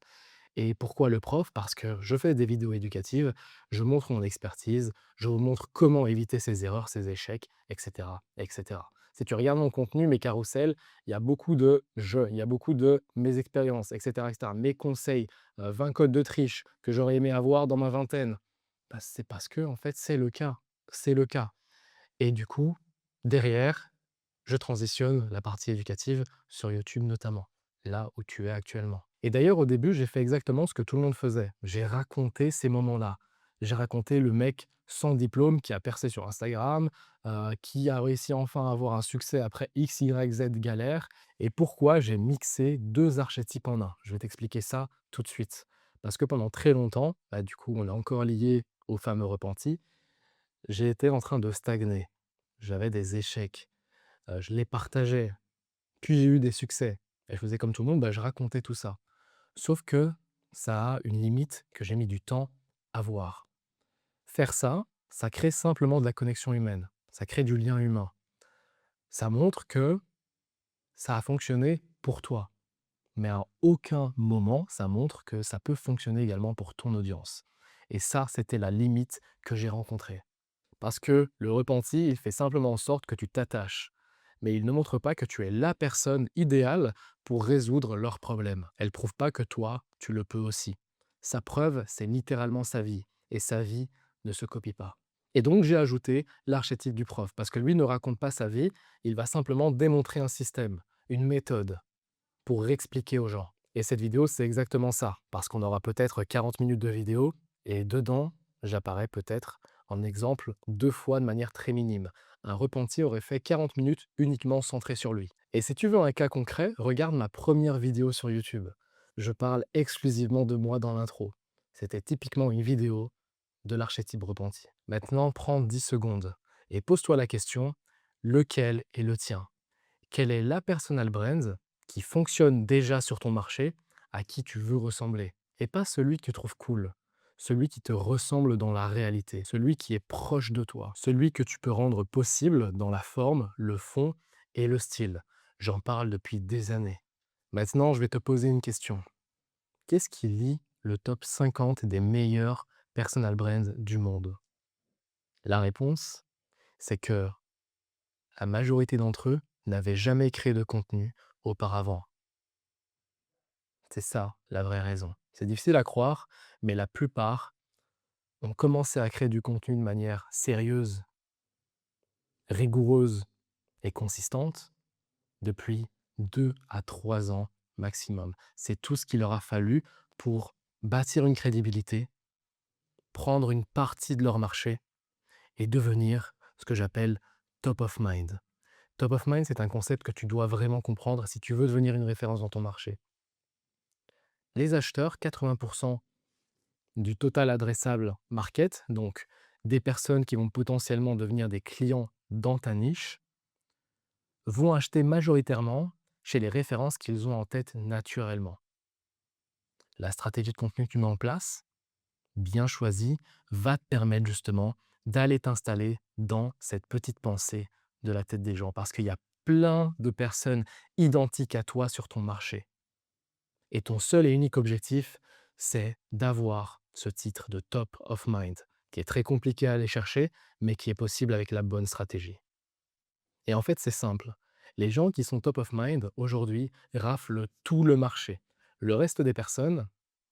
Et pourquoi le prof? Parce que je fais des vidéos éducatives, je montre mon expertise, je vous montre comment éviter ces erreurs, ces échecs, etc., etc. Si tu regardes mon contenu, mes carousels, il y a beaucoup de jeux, il y a beaucoup de mes expériences, etc., etc. Mes conseils, 20 codes de triche que j'aurais aimé avoir dans ma vingtaine. Bah, c'est parce que en fait, c'est le cas. C'est le cas. Et du coup, derrière, je transitionne la partie éducative sur YouTube notamment, là où tu es actuellement. Et d'ailleurs, au début, j'ai fait exactement ce que tout le monde faisait. J'ai raconté ces moments-là. J'ai raconté le mec sans diplôme qui a percé sur Instagram, qui a réussi enfin à avoir un succès après X, Y, Z galère, et pourquoi j'ai mixé 2 archétypes en un. Je vais t'expliquer ça tout de suite. Parce que pendant très longtemps, bah, du coup, on est encore lié au fameux repenti, j'ai été en train de stagner. J'avais des échecs, je les partageais, puis j'ai eu des succès et je faisais comme tout le monde, bah, je racontais tout ça. Sauf que ça a une limite que j'ai mis du temps à voir. Faire ça, ça crée simplement de la connexion humaine, ça crée du lien humain. Ça montre que ça a fonctionné pour toi, mais à aucun moment ça montre que ça peut fonctionner également pour ton audience. Et ça, c'était la limite que j'ai rencontrée. Parce que le repenti, il fait simplement en sorte que tu t'attaches. Mais il ne montre pas que tu es la personne idéale pour résoudre leurs problèmes. Elle prouve pas que toi, tu le peux aussi. Sa preuve, c'est littéralement sa vie. Et sa vie ne se copie pas. Et donc j'ai ajouté l'archétype du prof, parce que lui ne raconte pas sa vie, il va simplement démontrer un système, une méthode, pour expliquer aux gens. Et cette vidéo, c'est exactement ça, parce qu'on aura peut-être 40 minutes de vidéo, et dedans, j'apparais peut-être en exemple 2 fois de manière très minime. Un repenti aurait fait 40 minutes uniquement centré sur lui. Et si tu veux un cas concret, regarde ma première vidéo sur YouTube. Je parle exclusivement de moi dans l'intro. C'était typiquement une vidéo de l'archétype repenti. Maintenant, prends 10 secondes et pose-toi la question, lequel est le tien? Quelle est la personal brand qui fonctionne déjà sur ton marché, à qui tu veux ressembler? Et pas celui que tu trouves cool, celui qui te ressemble dans la réalité, celui qui est proche de toi, celui que tu peux rendre possible dans la forme, le fond et le style. J'en parle depuis des années. Maintenant, je vais te poser une question. Qu'est-ce qui lie le top 50 des meilleurs personal brands du monde? La réponse, c'est que la majorité d'entre eux n'avaient jamais créé de contenu auparavant. C'est ça la vraie raison. C'est difficile à croire, mais la plupart ont commencé à créer du contenu de manière sérieuse, rigoureuse et consistante depuis 2 à 3 ans maximum. C'est tout ce qu'il leur a fallu pour bâtir une crédibilité, prendre une partie de leur marché et devenir ce que j'appelle top of mind. Top of mind, c'est un concept que tu dois vraiment comprendre si tu veux devenir une référence dans ton marché. Les acheteurs, 80% du total adressable market, donc des personnes qui vont potentiellement devenir des clients dans ta niche, vont acheter majoritairement chez les références qu'ils ont en tête naturellement. La stratégie de contenu que tu mets en place, bien choisie, va te permettre justement d'aller t'installer dans cette petite pensée de la tête des gens, parce qu'il y a plein de personnes identiques à toi sur ton marché. Et ton seul et unique objectif, c'est d'avoir ce titre de top of mind, qui est très compliqué à aller chercher, mais qui est possible avec la bonne stratégie. Et en fait, c'est simple. Les gens qui sont top of mind, aujourd'hui, raflent tout le marché. Le reste des personnes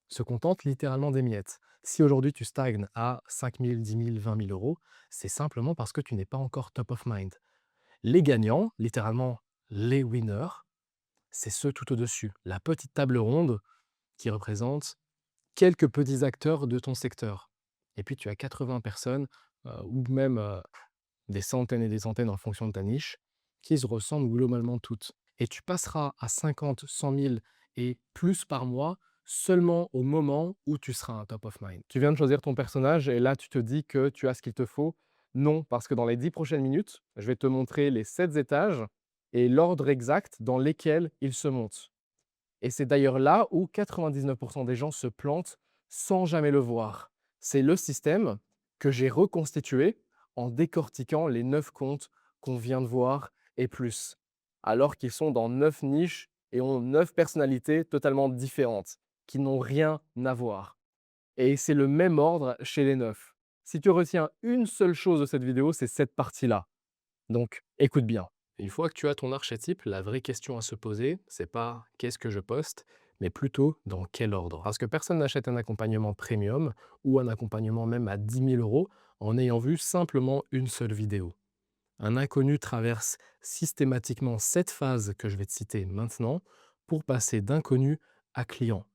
se contentent littéralement des miettes. Si aujourd'hui tu stagnes à 5 000, 10 000, 20 000 euros, c'est simplement parce que tu n'es pas encore top of mind. Les gagnants, littéralement les winners, c'est ceux tout au-dessus. La petite table ronde qui représente quelques petits acteurs de ton secteur. Et puis tu as 80 personnes, ou même des centaines et des centaines en fonction de ta niche, qui se ressemblent globalement toutes. Et tu passeras à 50, 100 000 et plus par mois seulement au moment où tu seras un top of mind. Tu viens de choisir ton personnage et là, tu te dis que tu as ce qu'il te faut. Non, parce que dans les 10 prochaines minutes, je vais te montrer les 7 étages et l'ordre exact dans lesquels ils se montent. Et c'est d'ailleurs là où 99% des gens se plantent sans jamais le voir. C'est le système que j'ai reconstitué en décortiquant les 9 comptes qu'on vient de voir et plus, alors qu'ils sont dans 9 niches et ont 9 personnalités totalement différentes, qui n'ont rien à voir. Et c'est le même ordre chez les 9. Si tu retiens une seule chose de cette vidéo, c'est cette partie-là. Donc, écoute bien. Une fois que tu as ton archétype, la vraie question à se poser, c'est pas qu'est-ce que je poste, mais plutôt dans quel ordre. Parce que personne n'achète un accompagnement premium ou un accompagnement même à 10 000 euros en ayant vu simplement une seule vidéo. Un inconnu traverse systématiquement cette phase que je vais te citer maintenant pour passer d'inconnu à client.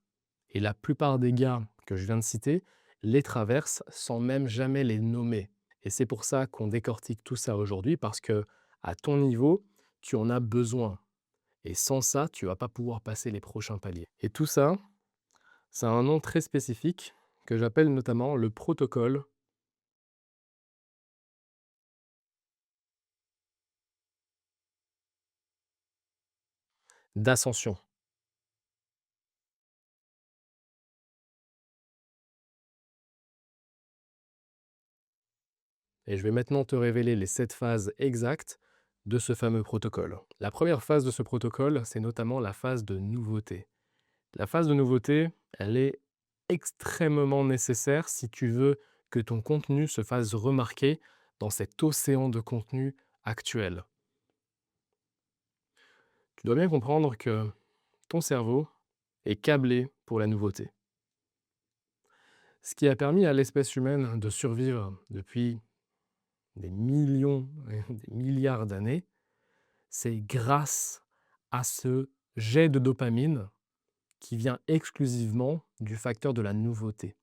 Et la plupart des gars que je viens de citer les traversent sans même jamais les nommer. Et c'est pour ça qu'on décortique tout ça aujourd'hui, parce que à ton niveau, tu en as besoin. Et sans ça, tu vas pas pouvoir passer les prochains paliers. Et tout ça, ça a un nom très spécifique que j'appelle notamment le protocole d'ascension. Et je vais maintenant te révéler les 7 phases exactes de ce fameux protocole. La première phase de ce protocole, c'est notamment la phase de nouveauté. La phase de nouveauté, elle est extrêmement nécessaire si tu veux que ton contenu se fasse remarquer dans cet océan de contenu actuel. Tu dois bien comprendre que ton cerveau est câblé pour la nouveauté. Ce qui a permis à l'espèce humaine de survivre depuis des millions, des milliards d'années, c'est grâce à ce jet de dopamine qui vient exclusivement du facteur de la nouveauté.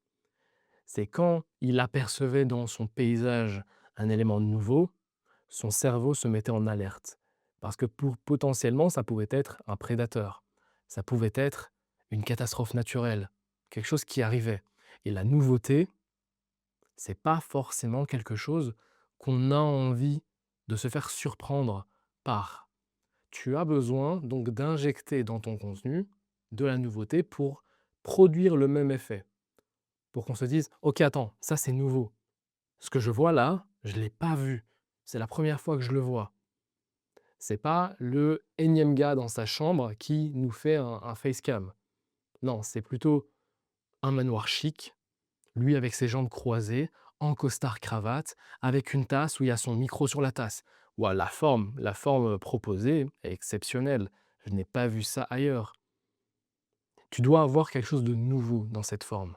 C'est quand il apercevait dans son paysage un élément nouveau, son cerveau se mettait en alerte. Parce que potentiellement, ça pouvait être un prédateur, ça pouvait être une catastrophe naturelle, quelque chose qui arrivait. Et la nouveauté, c'est pas forcément quelque chose qu'on a envie de se faire surprendre par. Tu as besoin donc d'injecter dans ton contenu de la nouveauté pour produire le même effet. Pour qu'on se dise: «OK, attends, ça c'est nouveau. Ce que je vois là, je ne l'ai pas vu. C'est la première fois que je le vois». C'est pas le énième gars dans sa chambre qui nous fait un facecam. Non, c'est plutôt un manoir chic, lui avec ses jambes croisées, en costard cravate, avec une tasse où il y a son micro sur la tasse. Ouah, la forme proposée est exceptionnelle. Je n'ai pas vu ça ailleurs. Tu dois avoir quelque chose de nouveau dans cette forme.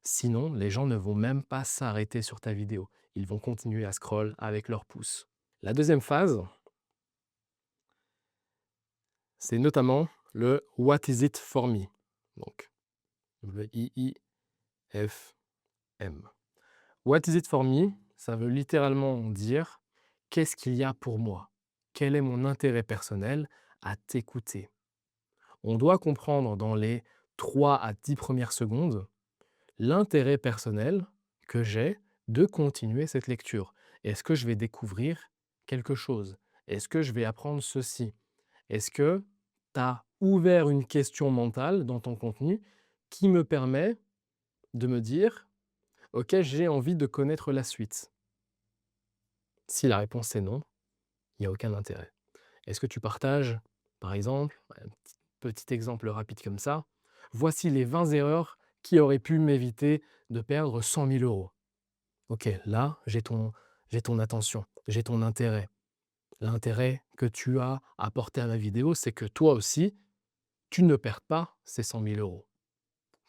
Sinon, les gens ne vont même pas s'arrêter sur ta vidéo. Ils vont continuer à scroll avec leur pouce. La deuxième phase, c'est notamment le What is it for me? Donc, WIIFM. What is it for me? Ça veut littéralement dire qu'est-ce qu'il y a pour moi? Quel est mon intérêt personnel à t'écouter? On doit comprendre dans les 3 à 10 premières secondes l'intérêt personnel que j'ai de continuer cette lecture. Est-ce que je vais découvrir quelque chose? Est-ce que je vais apprendre ceci? Est-ce que tu as ouvert une question mentale dans ton contenu qui me permet de me dire: «OK, j'ai envie de connaître la suite». Si la réponse est non, il n'y a aucun intérêt. Est-ce que tu partages, par exemple, un petit exemple rapide comme ça: «Voici les 20 erreurs qui auraient pu m'éviter de perdre 100 000 euros». OK, là, j'ai ton attention, j'ai ton intérêt. L'intérêt que tu as apporté à ma vidéo, c'est que toi aussi, tu ne perds pas ces 100 000 euros.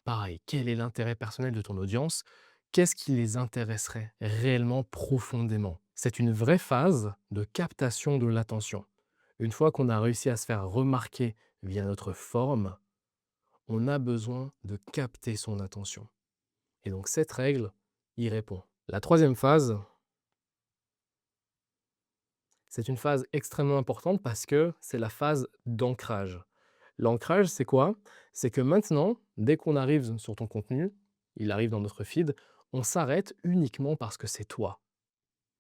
Pareil, quel est l'intérêt personnel de ton audience? Qu'est-ce qui les intéresserait réellement profondément? C'est une vraie phase de captation de l'attention. Une fois qu'on a réussi à se faire remarquer via notre forme, on a besoin de capter son attention. Et donc cette règle y répond. La troisième phase, C'est une phase extrêmement importante parce que c'est la phase d'ancrage. L'ancrage, c'est quoi? C'est que maintenant, dès qu'on arrive sur ton contenu, il arrive dans notre feed, on s'arrête uniquement parce que c'est toi.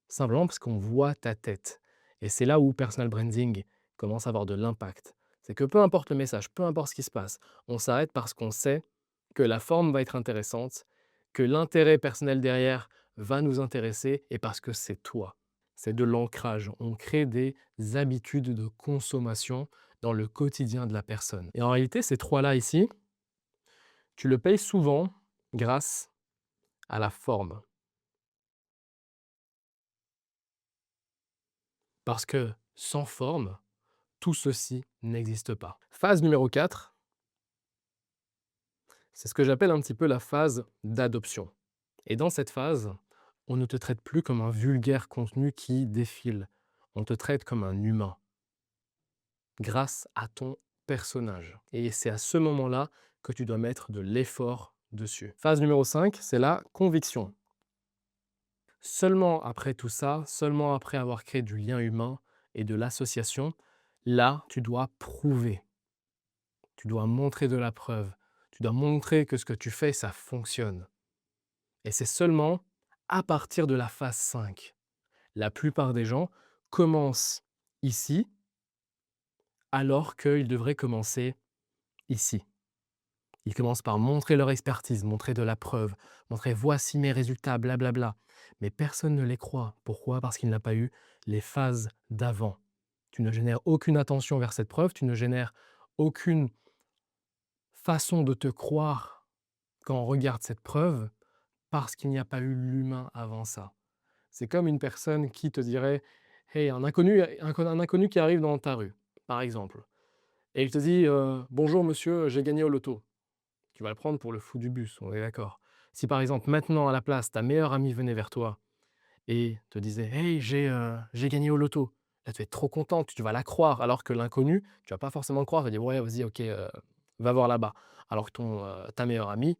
Simplement parce qu'on voit ta tête. Et c'est là où personal branding commence à avoir de l'impact. C'est que peu importe le message, peu importe ce qui se passe, on s'arrête parce qu'on sait que la forme va être intéressante, que l'intérêt personnel derrière va nous intéresser et parce que c'est toi. C'est de l'ancrage. On crée des habitudes de consommation dans le quotidien de la personne. Et en réalité, ces trois-là ici, tu le payes souvent grâce à la forme. Parce que sans forme, tout ceci n'existe pas. Phase numéro 4, c'est ce que j'appelle un petit peu la phase d'adoption. Et dans cette phase, on ne te traite plus comme un vulgaire contenu qui défile. On te traite comme un humain, grâce à ton personnage. Et c'est à ce moment-là que tu dois mettre de l'effort dessus. Phase numéro 5, c'est la conviction. Seulement après tout ça, seulement après avoir créé du lien humain et de l'association, là, tu dois prouver. Tu dois montrer de la preuve. Tu dois montrer que ce que tu fais, ça fonctionne. Et c'est seulement à partir de la phase 5. La plupart des gens commencent ici, alors qu'ils devraient commencer ici. Ils commencent par montrer leur expertise, montrer de la preuve, montrer voici mes résultats, blablabla. Mais personne ne les croit. Pourquoi? Parce qu'il n'a pas eu les phases d'avant. Tu ne génères aucune attention vers cette preuve, tu ne génères aucune façon de te croire quand on regarde cette preuve parce qu'il n'y a pas eu l'humain avant ça. C'est comme une personne qui te dirait: «Hey, un inconnu qui arrive dans ta rue», par exemple, et il te dit: «Bonjour monsieur, j'ai gagné au loto». Tu vas le prendre pour le fou du bus, on est d'accord. Si par exemple, maintenant, à la place, ta meilleure amie venait vers toi et te disait: «Hey, j'ai gagné au loto». Là, tu vas être trop contente, tu vas la croire, alors que l'inconnu, tu vas pas forcément le croire, tu vas dire: «Ouais, vas-y, OK, va voir là-bas». Alors que ta meilleure amie,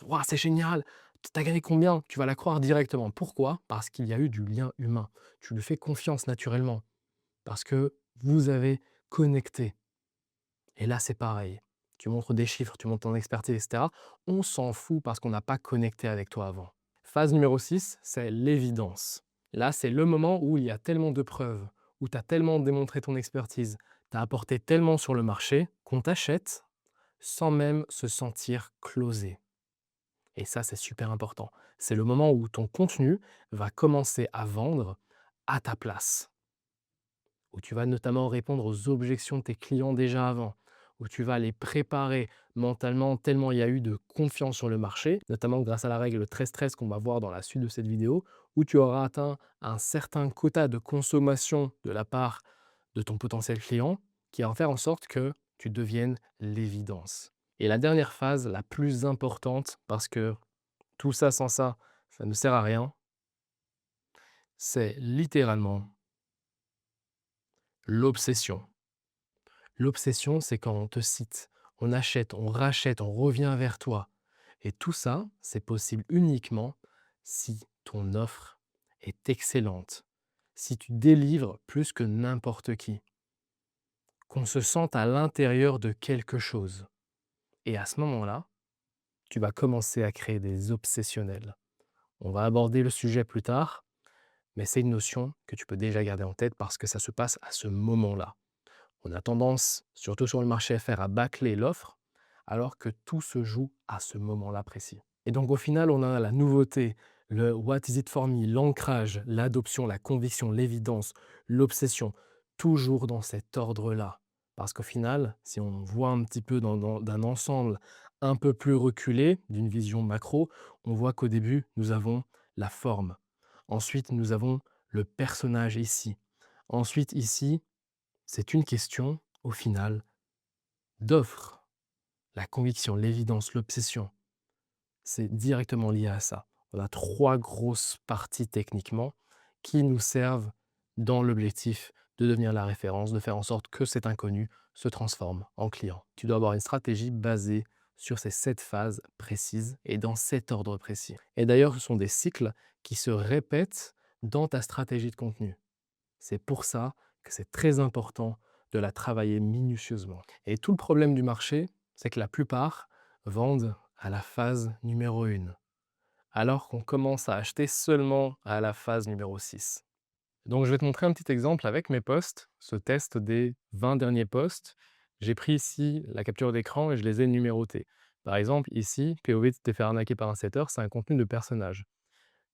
«Waouh, c'est génial! Tu as gagné combien?» Tu vas la croire directement. Pourquoi? Parce qu'il y a eu du lien humain. Tu lui fais confiance naturellement, parce que vous avez connecté. Et là, c'est pareil. Tu montres des chiffres, tu montres ton expertise, et cetera. On s'en fout parce qu'on n'a pas connecté avec toi avant. Phase numéro 6, c'est l'évidence. Là, c'est le moment où il y a tellement de preuves, où tu as tellement démontré ton expertise, tu as apporté tellement sur le marché qu'on t'achète sans même se sentir closé. Et ça, c'est super important. C'est le moment où ton contenu va commencer à vendre à ta place, où tu vas notamment répondre aux objections de tes clients déjà avant, où tu vas les préparer mentalement tellement il y a eu de confiance sur le marché, notamment grâce à la règle 13-13 qu'on va voir dans la suite de cette vidéo, où tu auras atteint un certain quota de consommation de la part de ton potentiel client qui va en faire en sorte que tu deviennes l'évidence. Et la dernière phase, la plus importante, parce que tout ça sans ça, ça ne sert à rien, c'est littéralement l'obsession. L'obsession, c'est quand on te cite, on achète, on rachète, on revient vers toi. Et tout ça, c'est possible uniquement si ton offre est excellente, si tu délivres plus que n'importe qui, qu'on se sente à l'intérieur de quelque chose. Et à ce moment-là, tu vas commencer à créer des obsessionnels. On va aborder le sujet plus tard, mais c'est une notion que tu peux déjà garder en tête parce que ça se passe à ce moment-là. On a tendance, surtout sur le marché FR, à bâcler l'offre, alors que tout se joue à ce moment-là précis. Et donc au final, on a la nouveauté, le what is it for me, l'ancrage, l'adoption, la conviction, l'évidence, l'obsession, toujours dans cet ordre-là. Parce qu'au final, si on voit un petit peu d'un ensemble un peu plus reculé, d'une vision macro, on voit qu'au début, nous avons la forme. Ensuite, nous avons le personnage ici. Ensuite, ici, c'est une question, au final, d'offre. La conviction, l'évidence, l'obsession, c'est directement lié à ça. On a 3 grosses parties techniquement qui nous servent dans l'objectif de devenir la référence, de faire en sorte que cet inconnu se transforme en client. Tu dois avoir une stratégie basée sur ces 7 phases précises et dans cet ordre précis. Et d'ailleurs, ce sont des cycles qui se répètent dans ta stratégie de contenu. C'est pour ça que c'est très important de la travailler minutieusement. Et tout le problème du marché, c'est que la plupart vendent à la phase numéro 1, alors qu'on commence à acheter seulement à la phase numéro 6. Donc je vais te montrer un petit exemple avec mes posts, ce test des 20 derniers posts. J'ai pris ici la capture d'écran et je les ai numérotés. Par exemple, ici, POV de te faire arnaquer par un setter, c'est un contenu de personnage.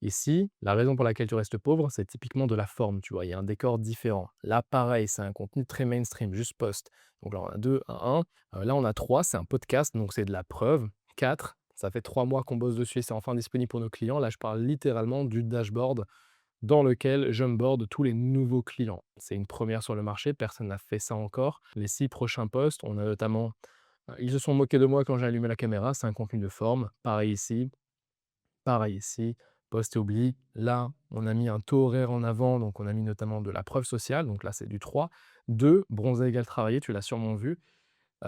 Ici, la raison pour laquelle tu restes pauvre, c'est typiquement de la forme, tu vois, il y a un décor différent. Là, pareil, c'est un contenu très mainstream, juste post. Donc là, on a 2, un. Là, on a 3, c'est un podcast, donc c'est de la preuve. 4, ça fait 3 mois qu'on bosse dessus et c'est enfin disponible pour nos clients. Là, je parle littéralement du dashboard dans lequel j'onboard tous les nouveaux clients. C'est une première sur le marché, personne n'a fait ça encore. Les 6 prochains posts, on a notamment ils se sont moqués de moi quand j'ai allumé la caméra, c'est un contenu de forme. Pareil ici, post et oubli. Là, on a mis un taux horaire en avant, donc on a mis notamment de la preuve sociale, donc là c'est du 3. 2, bronzer égale travailler, tu l'as sûrement vu.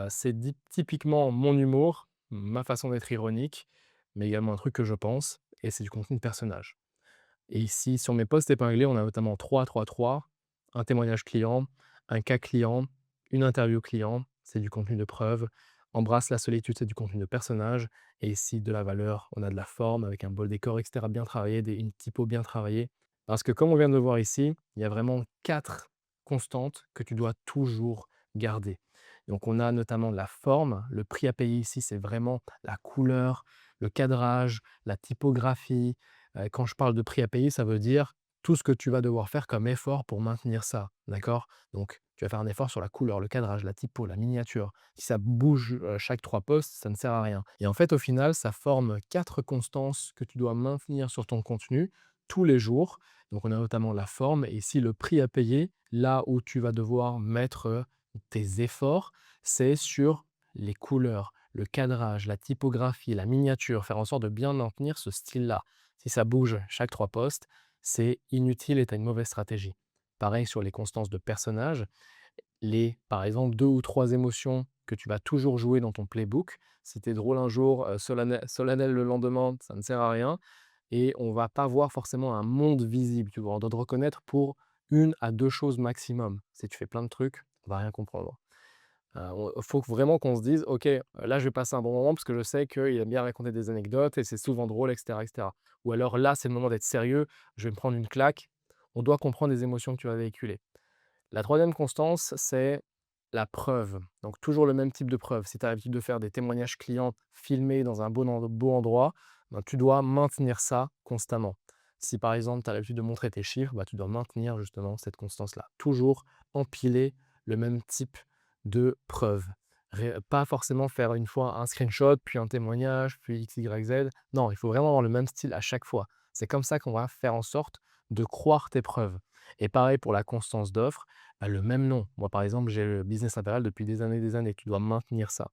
C'est typiquement mon humour, ma façon d'être ironique, mais également un truc que je pense, et c'est du contenu de personnage. Et ici, sur mes posts épinglés, on a notamment 3, 3, 3, un témoignage client, un cas client, une interview client, c'est du contenu de preuve. Embrasse la solitude, c'est du contenu de personnage. Et ici, de la valeur, on a de la forme avec un bol décor, etc. bien travaillé, une typo bien travaillée. Parce que comme on vient de le voir ici, il y a vraiment 4 constantes que tu dois toujours garder. Donc on a notamment la forme, le prix à payer ici, c'est vraiment la couleur, le cadrage, la typographie, quand je parle de prix à payer, ça veut dire tout ce que tu vas devoir faire comme effort pour maintenir ça, d'accord? Donc tu vas faire un effort sur la couleur, le cadrage, la typo, la miniature. Si ça bouge, chaque 3 postes, ça ne sert à rien et en fait, au final, ça forme 4 constances que tu dois maintenir sur ton contenu tous les jours. Donc on a notamment la forme et ici le prix à payer, là où tu vas devoir mettre, tes efforts, c'est sur les couleurs, le cadrage, la typographie, la miniature, faire en sorte de bien maintenir ce style-là. Si ça bouge chaque 3 postes, c'est inutile et tu as une mauvaise stratégie. Pareil sur les constances de personnages, par exemple, 2 ou 3 émotions que tu vas toujours jouer dans ton playbook. Si tu es drôle un jour, solennel le lendemain, ça ne sert à rien et on va pas voir forcément un monde visible, tu vois? On doit te reconnaître pour 1 à 2 choses maximum. Si tu fais plein de trucs, on va rien comprendre. Faut vraiment qu'on se dise: «OK, là, je vais passer un bon moment parce que je sais qu'il aime bien raconter des anecdotes et c'est souvent drôle» et cetera et cetera. Ou alors là, c'est le moment d'être sérieux, je vais me prendre une claque. On doit comprendre les émotions que tu vas véhiculer. La troisième constance, c'est la preuve. Donc toujours le même type de preuve. Si tu as l'habitude de faire des témoignages clients filmés dans un beau endroit, ben, tu dois maintenir ça constamment. Si par exemple, tu as l'habitude de montrer tes chiffres, bah, tu dois maintenir justement cette constance-là. Toujours empiler le même type de preuve. Pas forcément faire une fois un screenshot, puis un témoignage, puis X, Y, Z. Non, il faut vraiment avoir le même style à chaque fois. C'est comme ça qu'on va faire en sorte de croire tes preuves. Et pareil pour la constance d'offre, bah, le même nom. Moi, par exemple, j'ai le business impérial depuis des années, des années. Tu dois maintenir ça.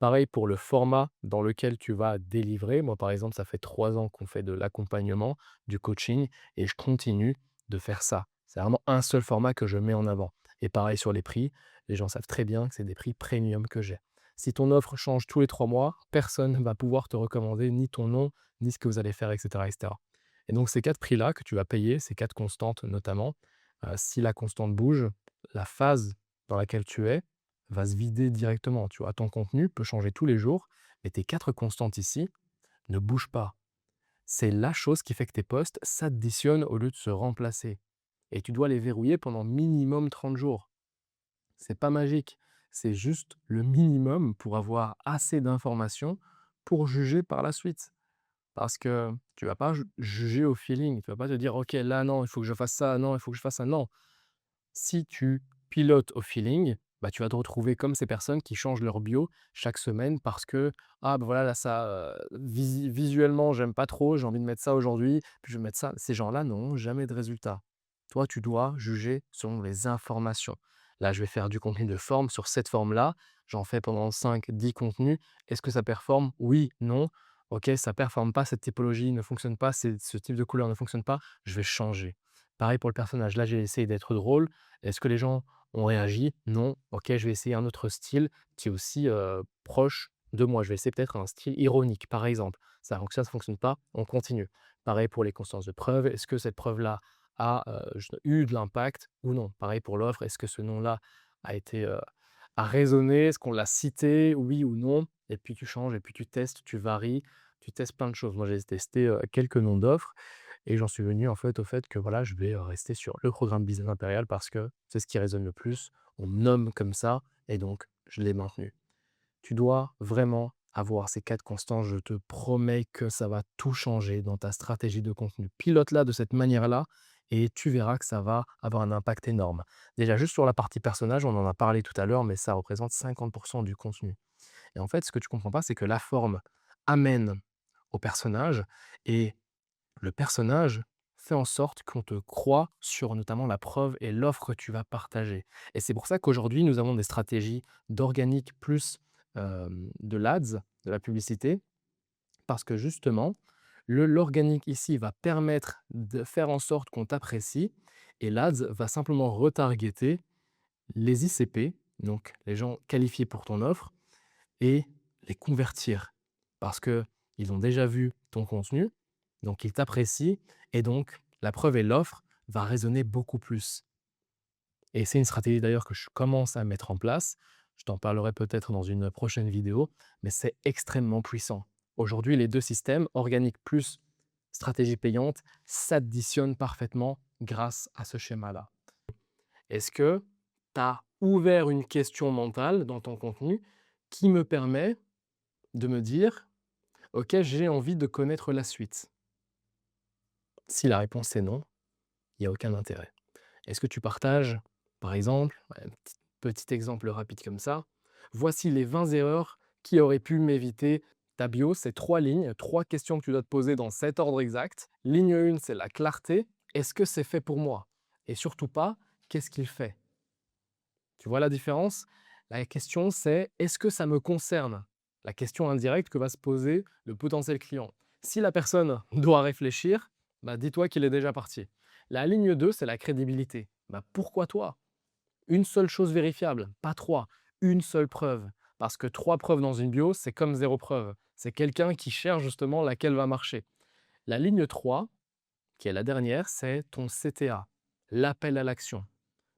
Pareil pour le format dans lequel tu vas délivrer. Moi, par exemple, ça fait 3 ans qu'on fait de l'accompagnement, du coaching, et je continue de faire ça. C'est vraiment un seul format que je mets en avant. Et pareil sur les prix, les gens savent très bien que c'est des prix premium que j'ai. Si ton offre change tous les 3 mois, personne ne va pouvoir te recommander ni ton nom, ni ce que vous allez faire, etc. etc. Et donc ces 4 prix-là que tu vas payer, ces 4 constantes notamment, si la constante bouge, la phase dans laquelle tu es va se vider directement. Tu vois, ton contenu peut changer tous les jours, mais tes 4 constantes ici ne bougent pas. C'est la chose qui fait que tes posts s'additionnent au lieu de se remplacer. Et tu dois les verrouiller pendant minimum 30 jours. C'est pas magique, c'est juste le minimum pour avoir assez d'informations pour juger par la suite. Parce que tu vas pas juger au feeling, tu vas pas te dire: «OK, là non, il faut que je fasse ça, non, il faut que je fasse ça». Non, si tu pilotes au feeling, bah, tu vas te retrouver comme ces personnes qui changent leur bio chaque semaine parce que: «Ah bah, voilà, là ça, visuellement j'aime pas trop, j'ai envie de mettre ça aujourd'hui, puis je vais mettre ça». Ces gens-là n'auront jamais de résultat. Toi, tu dois juger selon les informations. Là, je vais faire du contenu de forme sur cette forme-là, j'en fais pendant 5, 10 contenus. Est-ce que ça performe? Oui, non. OK, ça performe pas, cette typologie ne fonctionne pas, ce type de couleur ne fonctionne pas, je vais changer. Pareil pour le personnage, là j'ai essayé d'être drôle. Est-ce que les gens ont réagi? Non. OK, je vais essayer un autre style qui est aussi, proche de moi. Je vais essayer peut-être un style ironique, par exemple. Ça fonctionne pas, on continue. Pareil pour les constances de preuve. Est-ce que cette preuve-là eu de l'impact ou non? Pareil pour l'offre, est-ce que ce nom-là a résonné? Est-ce qu'on l'a cité? Oui ou non? Et puis tu changes et puis tu testes, tu varies, tu testes plein de choses. Moi, j'ai testé, quelques noms d'offres et j'en suis venu en fait au fait que voilà, je vais, rester sur le programme Business Impérial parce que c'est ce qui résonne le plus. On me nomme comme ça et donc je l'ai maintenu. Tu dois vraiment avoir ces 4 constants. Je te promets que ça va tout changer dans ta stratégie de contenu. Pilote-la de cette manière-là et tu verras que ça va avoir un impact énorme. Déjà, juste sur la partie personnage, on en a parlé tout à l'heure, mais ça représente 50% du contenu. Et en fait, ce que tu comprends pas, c'est que la forme amène au personnage et le personnage fait en sorte qu'on te croit sur notamment la preuve et l'offre que tu vas partager. Et c'est pour ça qu'aujourd'hui, nous avons des stratégies d'organique plus de l'ADS, de la publicité, parce que justement, l'organique ici va permettre de faire en sorte qu'on t'apprécie et l'ADS va simplement retargeter les ICP, donc les gens qualifiés pour ton offre, et les convertir. Parce qu'ils ont déjà vu ton contenu, donc ils t'apprécient, et donc la preuve et l'offre va résonner beaucoup plus. Et c'est une stratégie d'ailleurs que je commence à mettre en place. Je t'en parlerai peut-être dans une prochaine vidéo, mais c'est extrêmement puissant. Aujourd'hui, les deux systèmes, organique plus stratégie payante, s'additionnent parfaitement grâce à ce schéma-là. Est-ce que tu as ouvert une question mentale dans ton contenu qui me permet de me dire: «OK, j'ai envie de connaître la suite»? Si la réponse est non, il y a aucun intérêt. Est-ce que tu partages, par exemple, ouais, un petit exemple rapide comme ça: «Voici les 20 erreurs qui auraient pu m'éviter». Ta bio, c'est 3 lignes, 3 questions que tu dois te poser dans cet ordre exact. Ligne 1, c'est la clarté. Est-ce que c'est fait pour moi? Et surtout pas, qu'est-ce qu'il fait? Tu vois la différence? La question, c'est: «Est-ce que ça me concerne?» La question indirecte que va se poser le potentiel client. Si la personne doit réfléchir, bah, dis-toi qu'il est déjà parti. La ligne 2, c'est la crédibilité. Bah, pourquoi toi? Une seule chose vérifiable, pas 3. Une seule preuve. Parce que 3 preuves dans une bio, c'est comme 0 preuve. C'est quelqu'un qui cherche justement laquelle va marcher. La ligne 3, qui est la dernière, c'est ton CTA, l'appel à l'action.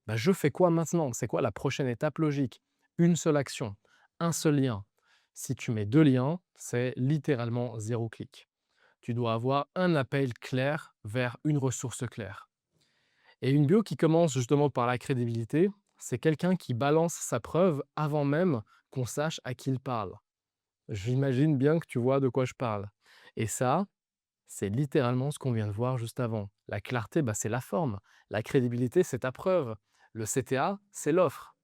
Bah, je fais quoi maintenant? C'est quoi la prochaine étape logique? Une seule action, un seul lien. Si tu mets 2 liens, c'est littéralement 0 clic. Tu dois avoir un appel clair vers une ressource claire. Et une bio qui commence justement par la crédibilité, c'est quelqu'un qui balance sa preuve avant même qu'on sache à qui il parle. J'imagine bien que tu vois de quoi je parle. Et ça, c'est littéralement ce qu'on vient de voir juste avant. La clarté, bah, c'est la forme. La crédibilité, c'est ta preuve. Le CTA, c'est l'offre.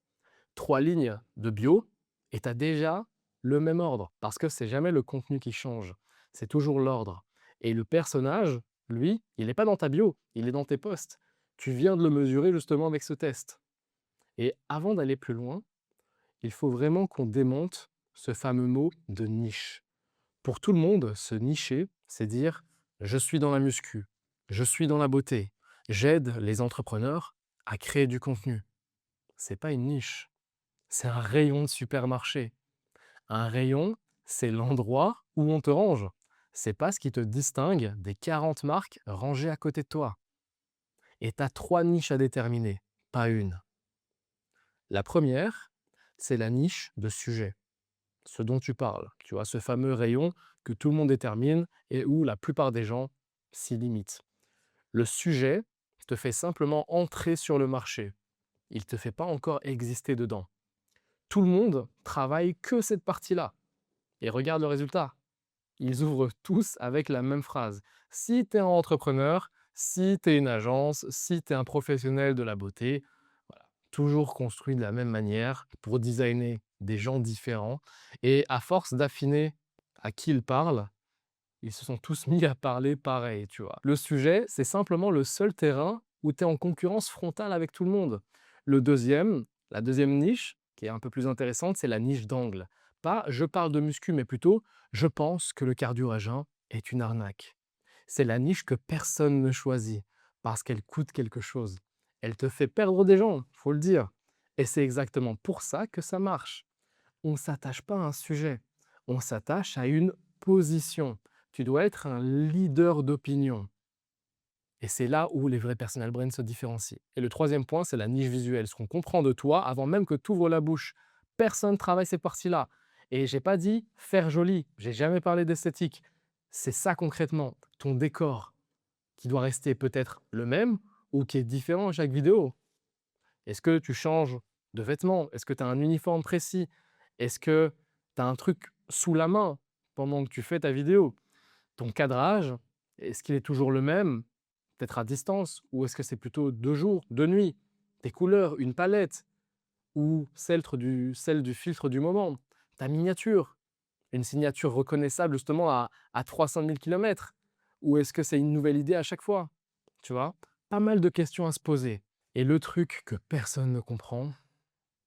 3 lignes de bio et tu as déjà le même ordre. Parce que c'est jamais le contenu qui change. C'est toujours l'ordre. Et le personnage, lui, il n'est pas dans ta bio, il est dans tes posts. Tu viens de le mesurer justement avec ce test. Et avant d'aller plus loin, il faut vraiment qu'on démonte ce fameux mot de niche. Pour tout le monde, se nicher, c'est dire: «Je suis dans la muscu, je suis dans la beauté, j'aide les entrepreneurs à créer du contenu». C'est pas une niche, c'est un rayon de supermarché. Un rayon, c'est l'endroit où on te range. C'est pas ce qui te distingue des 40 marques rangées à côté de toi. Et tu as 3 niches à déterminer, pas une. La première, c'est la niche de sujet, ce dont tu parles. Tu vois, ce fameux rayon que tout le monde détermine et où la plupart des gens s'y limitent. Le sujet te fait simplement entrer sur le marché. Il ne te fait pas encore exister dedans. Tout le monde travaille que cette partie-là. Et regarde le résultat. Ils ouvrent tous avec la même phrase. Si tu es un entrepreneur, si tu es une agence, si tu es un professionnel de la beauté, voilà, toujours construit de la même manière pour designer des gens différents. Et à force d'affiner à qui ils parlent, ils se sont tous mis à parler pareil, tu vois. Le sujet, c'est simplement le seul terrain où tu es en concurrence frontale avec tout le monde. La deuxième niche, qui est un peu plus intéressante, c'est la niche d'angle. Pas je parle de muscu, mais plutôt je pense que le cardio à jeun est une arnaque. C'est la niche que personne ne choisit parce qu'elle coûte quelque chose. Elle te fait perdre des gens, faut le dire. Et c'est exactement pour ça que ça marche. On ne s'attache pas à un sujet, on s'attache à une position. Tu dois être un leader d'opinion. Et c'est là où les vrais personal brands se différencient. Et le troisième point, c'est la niche visuelle, ce qu'on comprend de toi avant même que tu ouvres la bouche. Personne ne travaille ces parties-là. Et j'ai pas dit faire joli, j'ai jamais parlé d'esthétique. C'est ça concrètement, ton décor, qui doit rester peut-être le même ou qui est différent à chaque vidéo. Est-ce que tu changes de vêtements? Est-ce que tu as un uniforme précis? Est-ce que tu as un truc sous la main pendant que tu fais ta vidéo? Ton cadrage, est-ce qu'il est toujours le même, peut-être à distance? Ou est-ce que c'est plutôt de jour, de nuit? Tes couleurs, une palette ou celle du filtre du moment? Ta miniature, une signature reconnaissable justement à 300 000 km? Ou est-ce que c'est une nouvelle idée à chaque fois? Tu vois? Pas mal de questions à se poser. Et le truc que personne ne comprend,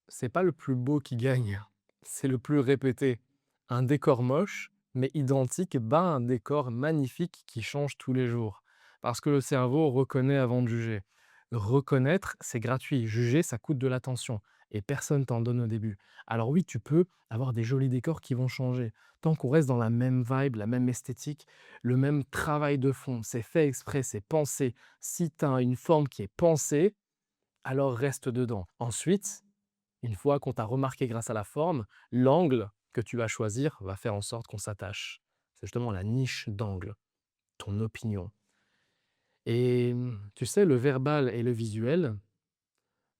c'est pas le plus beau qui gagne, c'est le plus répété. Un décor moche, mais identique, bat un décor magnifique qui change tous les jours. Parce que le cerveau reconnaît avant de juger. Reconnaître, c'est gratuit. Juger, ça coûte de l'attention. Et personne t'en donne au début. Alors oui, tu peux avoir des jolis décors qui vont changer. Tant qu'on reste dans la même vibe, la même esthétique, le même travail de fond, c'est fait exprès, c'est pensé. Si tu as une forme qui est pensée, alors reste dedans. Ensuite, une fois qu'on t'a remarqué grâce à la forme, l'angle que tu vas choisir va faire en sorte qu'on s'attache. C'est justement la niche d'angle, ton opinion. Et tu sais, le verbal et le visuel,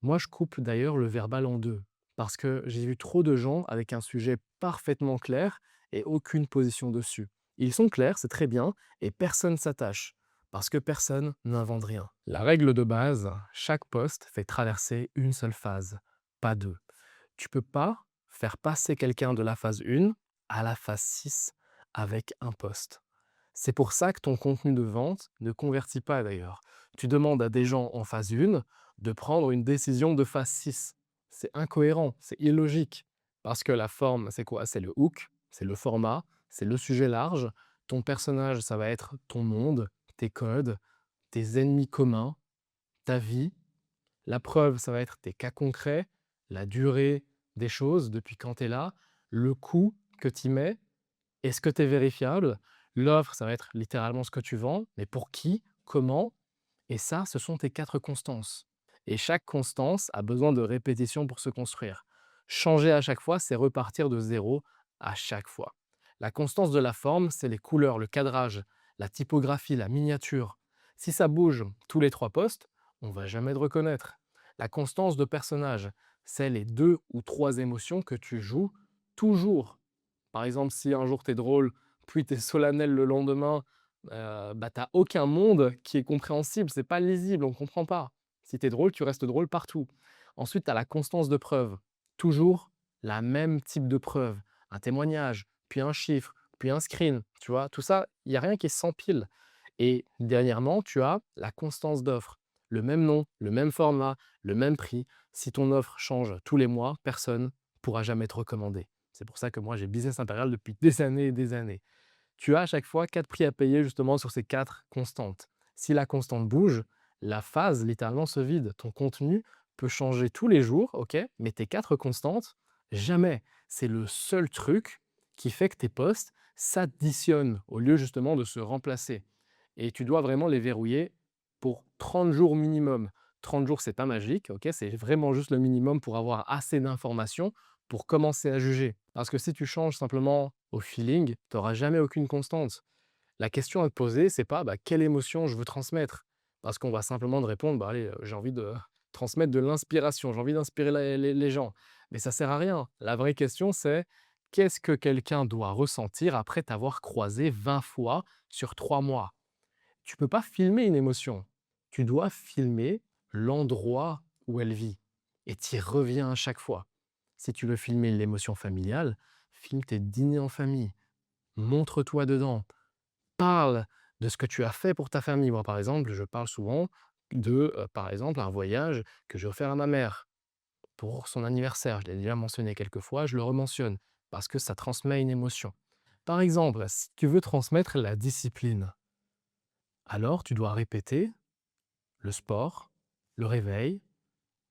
moi je coupe d'ailleurs le verbal en deux. Parce que j'ai vu trop de gens avec un sujet parfaitement clair et aucune position dessus. Ils sont clairs, c'est très bien, et personne s'attache. Parce que personne n'invente rien. La règle de base, chaque poste fait traverser une seule phase, pas deux. Tu peux pas faire passer quelqu'un de la phase 1 à la phase 6 avec un post. C'est pour ça que ton contenu de vente ne convertit pas d'ailleurs. Tu demandes à des gens en phase 1 de prendre une décision de phase 6. C'est incohérent, c'est illogique. Parce que la forme, c'est quoi? C'est le hook, c'est le format, c'est le sujet large. Ton personnage, ça va être ton monde, tes codes, tes ennemis communs, ta vie. La preuve, ça va être tes cas concrets, la durée des choses depuis quand tu es là, le coût que tu y mets, est-ce que tu es vérifiable? L'offre, ça va être littéralement ce que tu vends, mais pour qui? Comment? Et ça, ce sont tes 4 constances. Et chaque constance a besoin de répétition pour se construire. Changer à chaque fois, c'est repartir de zéro à chaque fois. La constance de la forme, c'est les couleurs, le cadrage, la typographie, la miniature. Si ça bouge tous les 3 postes, on va jamais te reconnaître. La constance de personnage, c'est les 2 ou 3 émotions que tu joues toujours. Par exemple, si un jour tu es drôle, puis tu es solennel le lendemain, bah, tu aucun monde qui est compréhensible, c'est pas lisible, on ne comprend pas. Si tu es drôle, tu restes drôle partout. Ensuite, tu as la constance de preuve. Toujours la même type de preuve. Un témoignage, puis un chiffre, puis un screen, tu vois? Tout ça, il y a rien qui est sans pile. Et dernièrement, tu as la constance d'offre. Le même nom, le même format, le même prix. Si ton offre change tous les mois, personne pourra jamais te recommander. C'est pour ça que moi, j'ai Business Impérial depuis des années et des années. Tu as à chaque fois 4 prix à payer justement sur ces 4 constantes. Si la constante bouge, la phase littéralement se vide. Ton contenu peut changer tous les jours, ok, mais tes 4 constantes, jamais. C'est le seul truc qui fait que tes posts s'additionnent au lieu justement de se remplacer. Et tu dois vraiment les verrouiller pour 30 jours minimum. 30 jours, c'est pas magique, ok, c'est vraiment juste le minimum pour avoir assez d'informations pour commencer à juger. Parce que si tu changes simplement au feeling, tu n'auras jamais aucune constante. La question à te poser, c'est pas bah, quelle émotion je veux transmettre. Parce qu'on va simplement te répondre, bah, allez, j'ai envie de transmettre de l'inspiration, j'ai envie d'inspirer les gens. Mais ça sert à rien. La vraie question, c'est qu'est-ce que quelqu'un doit ressentir après t'avoir croisé 20 fois sur 3 mois? Tu peux pas filmer une émotion. Tu dois filmer l'endroit où elle vit. Et tu y reviens à chaque fois. Si tu veux filmer l'émotion familiale, filme tes dîners en famille. Montre-toi dedans. Parle de ce que tu as fait pour ta famille. Moi, par exemple, je parle souvent de, par exemple, un voyage que j'ai offert à ma mère pour son anniversaire. Je l'ai déjà mentionné quelques fois, je le rementionne parce que ça transmet une émotion. Par exemple, si tu veux transmettre la discipline, alors tu dois répéter le sport, le réveil,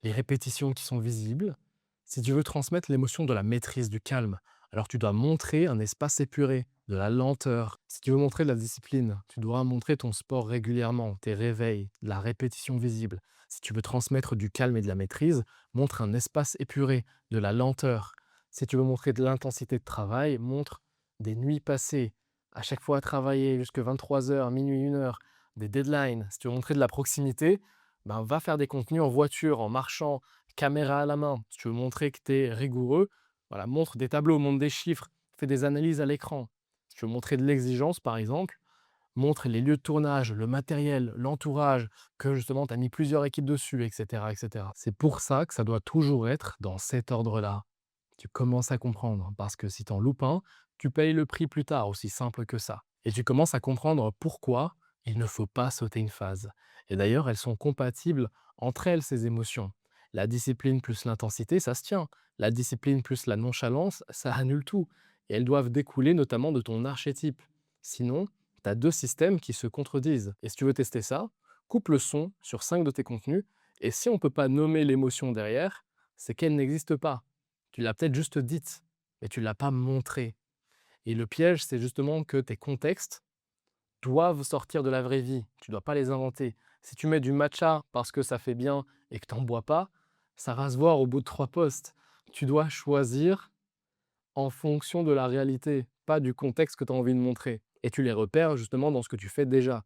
les répétitions qui sont visibles. Si tu veux transmettre l'émotion de la maîtrise, du calme, alors tu dois montrer un espace épuré, de la lenteur. Si tu veux montrer de la discipline, tu dois montrer ton sport régulièrement, tes réveils, de la répétition visible. Si tu veux transmettre du calme et de la maîtrise, montre un espace épuré, de la lenteur. Si tu veux montrer de l'intensité de travail, montre des nuits passées, à chaque fois à travailler jusqu'à 23 h, minuit, 1 h, des deadlines. Si tu veux montrer de la proximité, ben, va faire des contenus en voiture, en marchant, caméra à la main. Si tu veux montrer que tu es rigoureux, voilà, montre des tableaux, montre des chiffres, fais des analyses à l'écran. Si tu veux montrer de l'exigence, par exemple, montre les lieux de tournage, le matériel, l'entourage, que justement tu as mis plusieurs équipes dessus, etc., etc. C'est pour ça que ça doit toujours être dans cet ordre-là. Tu commences à comprendre, parce que si tu en loupes un, tu payes le prix plus tard, aussi simple que ça. Et tu commences à comprendre pourquoi il ne faut pas sauter une phase. Et d'ailleurs, elles sont compatibles entre elles, ces émotions. La discipline plus l'intensité, ça se tient. La discipline plus la nonchalance, ça annule tout. Et elles doivent découler notamment de ton archétype. Sinon, tu as deux systèmes qui se contredisent. Et si tu veux tester ça, coupe le son sur 5 de tes contenus. Et si on ne peut pas nommer l'émotion derrière, c'est qu'elle n'existe pas. Tu l'as peut-être juste dite, mais tu ne l'as pas montrée. Et le piège, c'est justement que tes contextes doivent sortir de la vraie vie. Tu ne dois pas les inventer. Si tu mets du matcha parce que ça fait bien et que tu n'en bois pas, ça va se voir au bout de 3 posts. Tu dois choisir en fonction de la réalité, pas du contexte que tu as envie de montrer. Et tu les repères justement dans ce que tu fais déjà.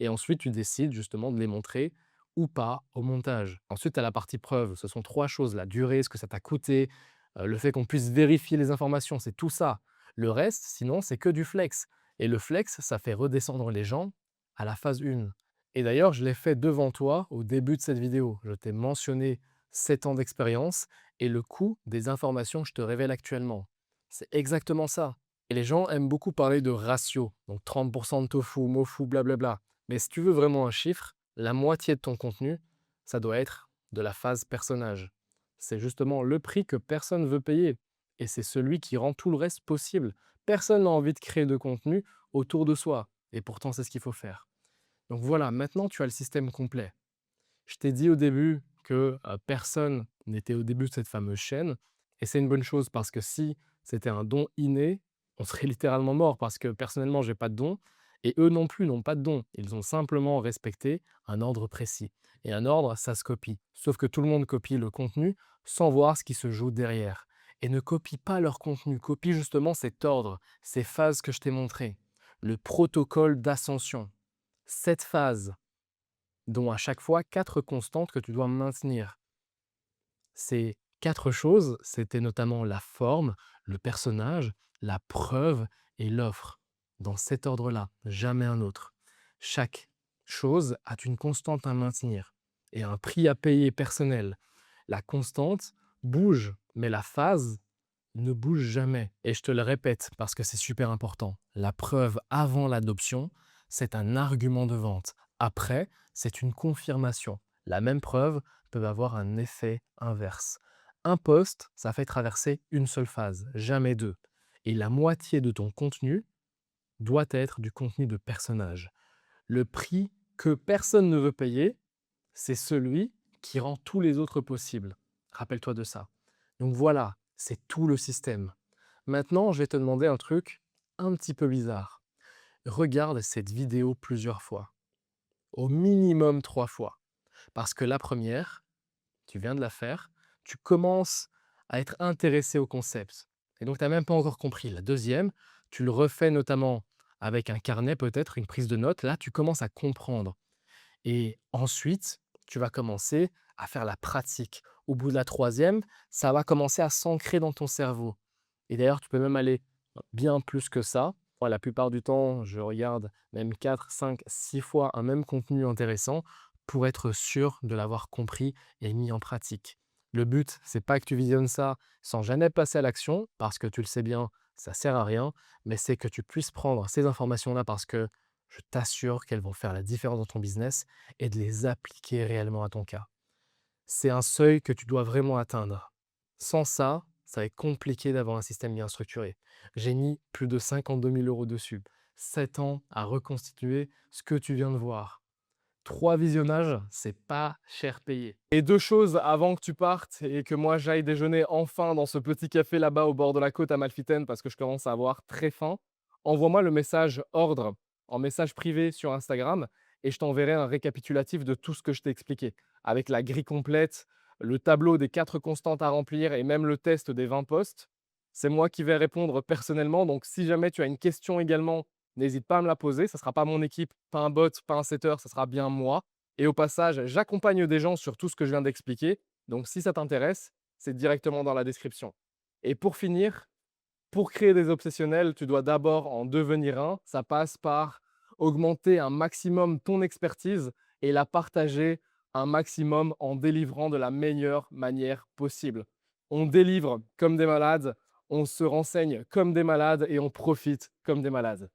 Et ensuite, tu décides justement de les montrer ou pas au montage. Ensuite, tu as la partie preuve. Ce sont 3 choses: la durée, ce que ça t'a coûté, le fait qu'on puisse vérifier les informations, c'est tout ça. Le reste, sinon, c'est que du flex. Et le flex, ça fait redescendre les gens à la phase 1. Et d'ailleurs, je l'ai fait devant toi au début de cette vidéo. Je t'ai mentionné 7 ans d'expérience et le coût des informations que je te révèle actuellement. C'est exactement ça. Et les gens aiment beaucoup parler de ratio, donc 30% de tofu, mofu, blablabla. Mais si tu veux vraiment un chiffre, la moitié de ton contenu, ça doit être de la phase personnage. C'est justement le prix que personne ne veut payer. Et c'est celui qui rend tout le reste possible. Personne n'a envie de créer de contenu autour de soi. Et pourtant, c'est ce qu'il faut faire. Donc voilà, maintenant tu as le système complet. Je t'ai dit au début que personne n'était au début de cette fameuse chaîne. Et c'est une bonne chose parce que si c'était un don inné, on serait littéralement mort parce que personnellement, j'ai pas de don. Et eux non plus n'ont pas de don. Ils ont simplement respecté un ordre précis. Et un ordre, ça se copie. Sauf que tout le monde copie le contenu sans voir ce qui se joue derrière. Et ne copie pas leur contenu, copie justement cet ordre, ces phases que je t'ai montrées. Le protocole d'ascension. Cette phase, dont à chaque fois 4 constantes que tu dois maintenir. Ces 4 choses, c'était notamment la forme, le personnage, la preuve et l'offre. Dans cet ordre-là, jamais un autre. Chaque chose a une constante à maintenir et un prix à payer personnel. La constante bouge, mais la phase ne bouge jamais. Et je te le répète parce que c'est super important. La preuve avant l'adoption, c'est un argument de vente. Après, c'est une confirmation. La même preuve peut avoir un effet inverse. Un post, ça fait traverser une seule phase, jamais deux. Et la moitié de ton contenu doit être du contenu de personnage. Le prix que personne ne veut payer, c'est celui qui rend tous les autres possibles. Rappelle-toi de ça. Donc voilà, c'est tout le système. Maintenant, je vais te demander un truc un petit peu bizarre. Regarde cette vidéo plusieurs fois, au minimum 3 fois. Parce que la première, tu viens de la faire, tu commences à être intéressé au concept. Et donc, tu n'as même pas encore compris. La deuxième, tu le refais notamment avec un carnet peut-être, une prise de notes. Là, tu commences à comprendre. Et ensuite, tu vas commencer à faire la pratique. Au bout de la troisième, ça va commencer à s'ancrer dans ton cerveau. Et d'ailleurs, tu peux même aller bien plus que ça. Moi, la plupart du temps, je regarde même 4, 5, 6 fois un même contenu intéressant pour être sûr de l'avoir compris et mis en pratique. Le but, c'est pas que tu visionnes ça sans jamais passer à l'action, parce que tu le sais bien, ça sert à rien, mais c'est que tu puisses prendre ces informations-là parce que je t'assure qu'elles vont faire la différence dans ton business et de les appliquer réellement à ton cas. C'est un seuil que tu dois vraiment atteindre. Sans ça, ça va être compliqué d'avoir un système bien structuré. J'ai mis plus de 52 000 € dessus. 7 ans à reconstituer ce que tu viens de voir. 3 visionnages, c'est pas cher payé. Et 2 choses avant que tu partes et que moi j'aille déjeuner enfin dans ce petit café là-bas au bord de la côte à Malfitaine parce que je commence à avoir très faim. envoie-moi le message ordre en message privé sur Instagram et je t'enverrai un récapitulatif de tout ce que je t'ai expliqué, avec la grille complète, le tableau des 4 constantes à remplir et même le test des 20 postes. C'est moi qui vais répondre personnellement, donc si jamais tu as une question également, n'hésite pas à me la poser. Ça ne sera pas mon équipe, pas un bot, pas un setter, ça sera bien moi. Et au passage, j'accompagne des gens sur tout ce que je viens d'expliquer. Donc si ça t'intéresse, c'est directement dans la description. Et pour finir, pour créer des obsessionnels, tu dois d'abord en devenir un. Ça passe par augmenter un maximum ton expertise et la partager un maximum en délivrant de la meilleure manière possible. On délivre comme des malades, on se renseigne comme des malades et on profite comme des malades.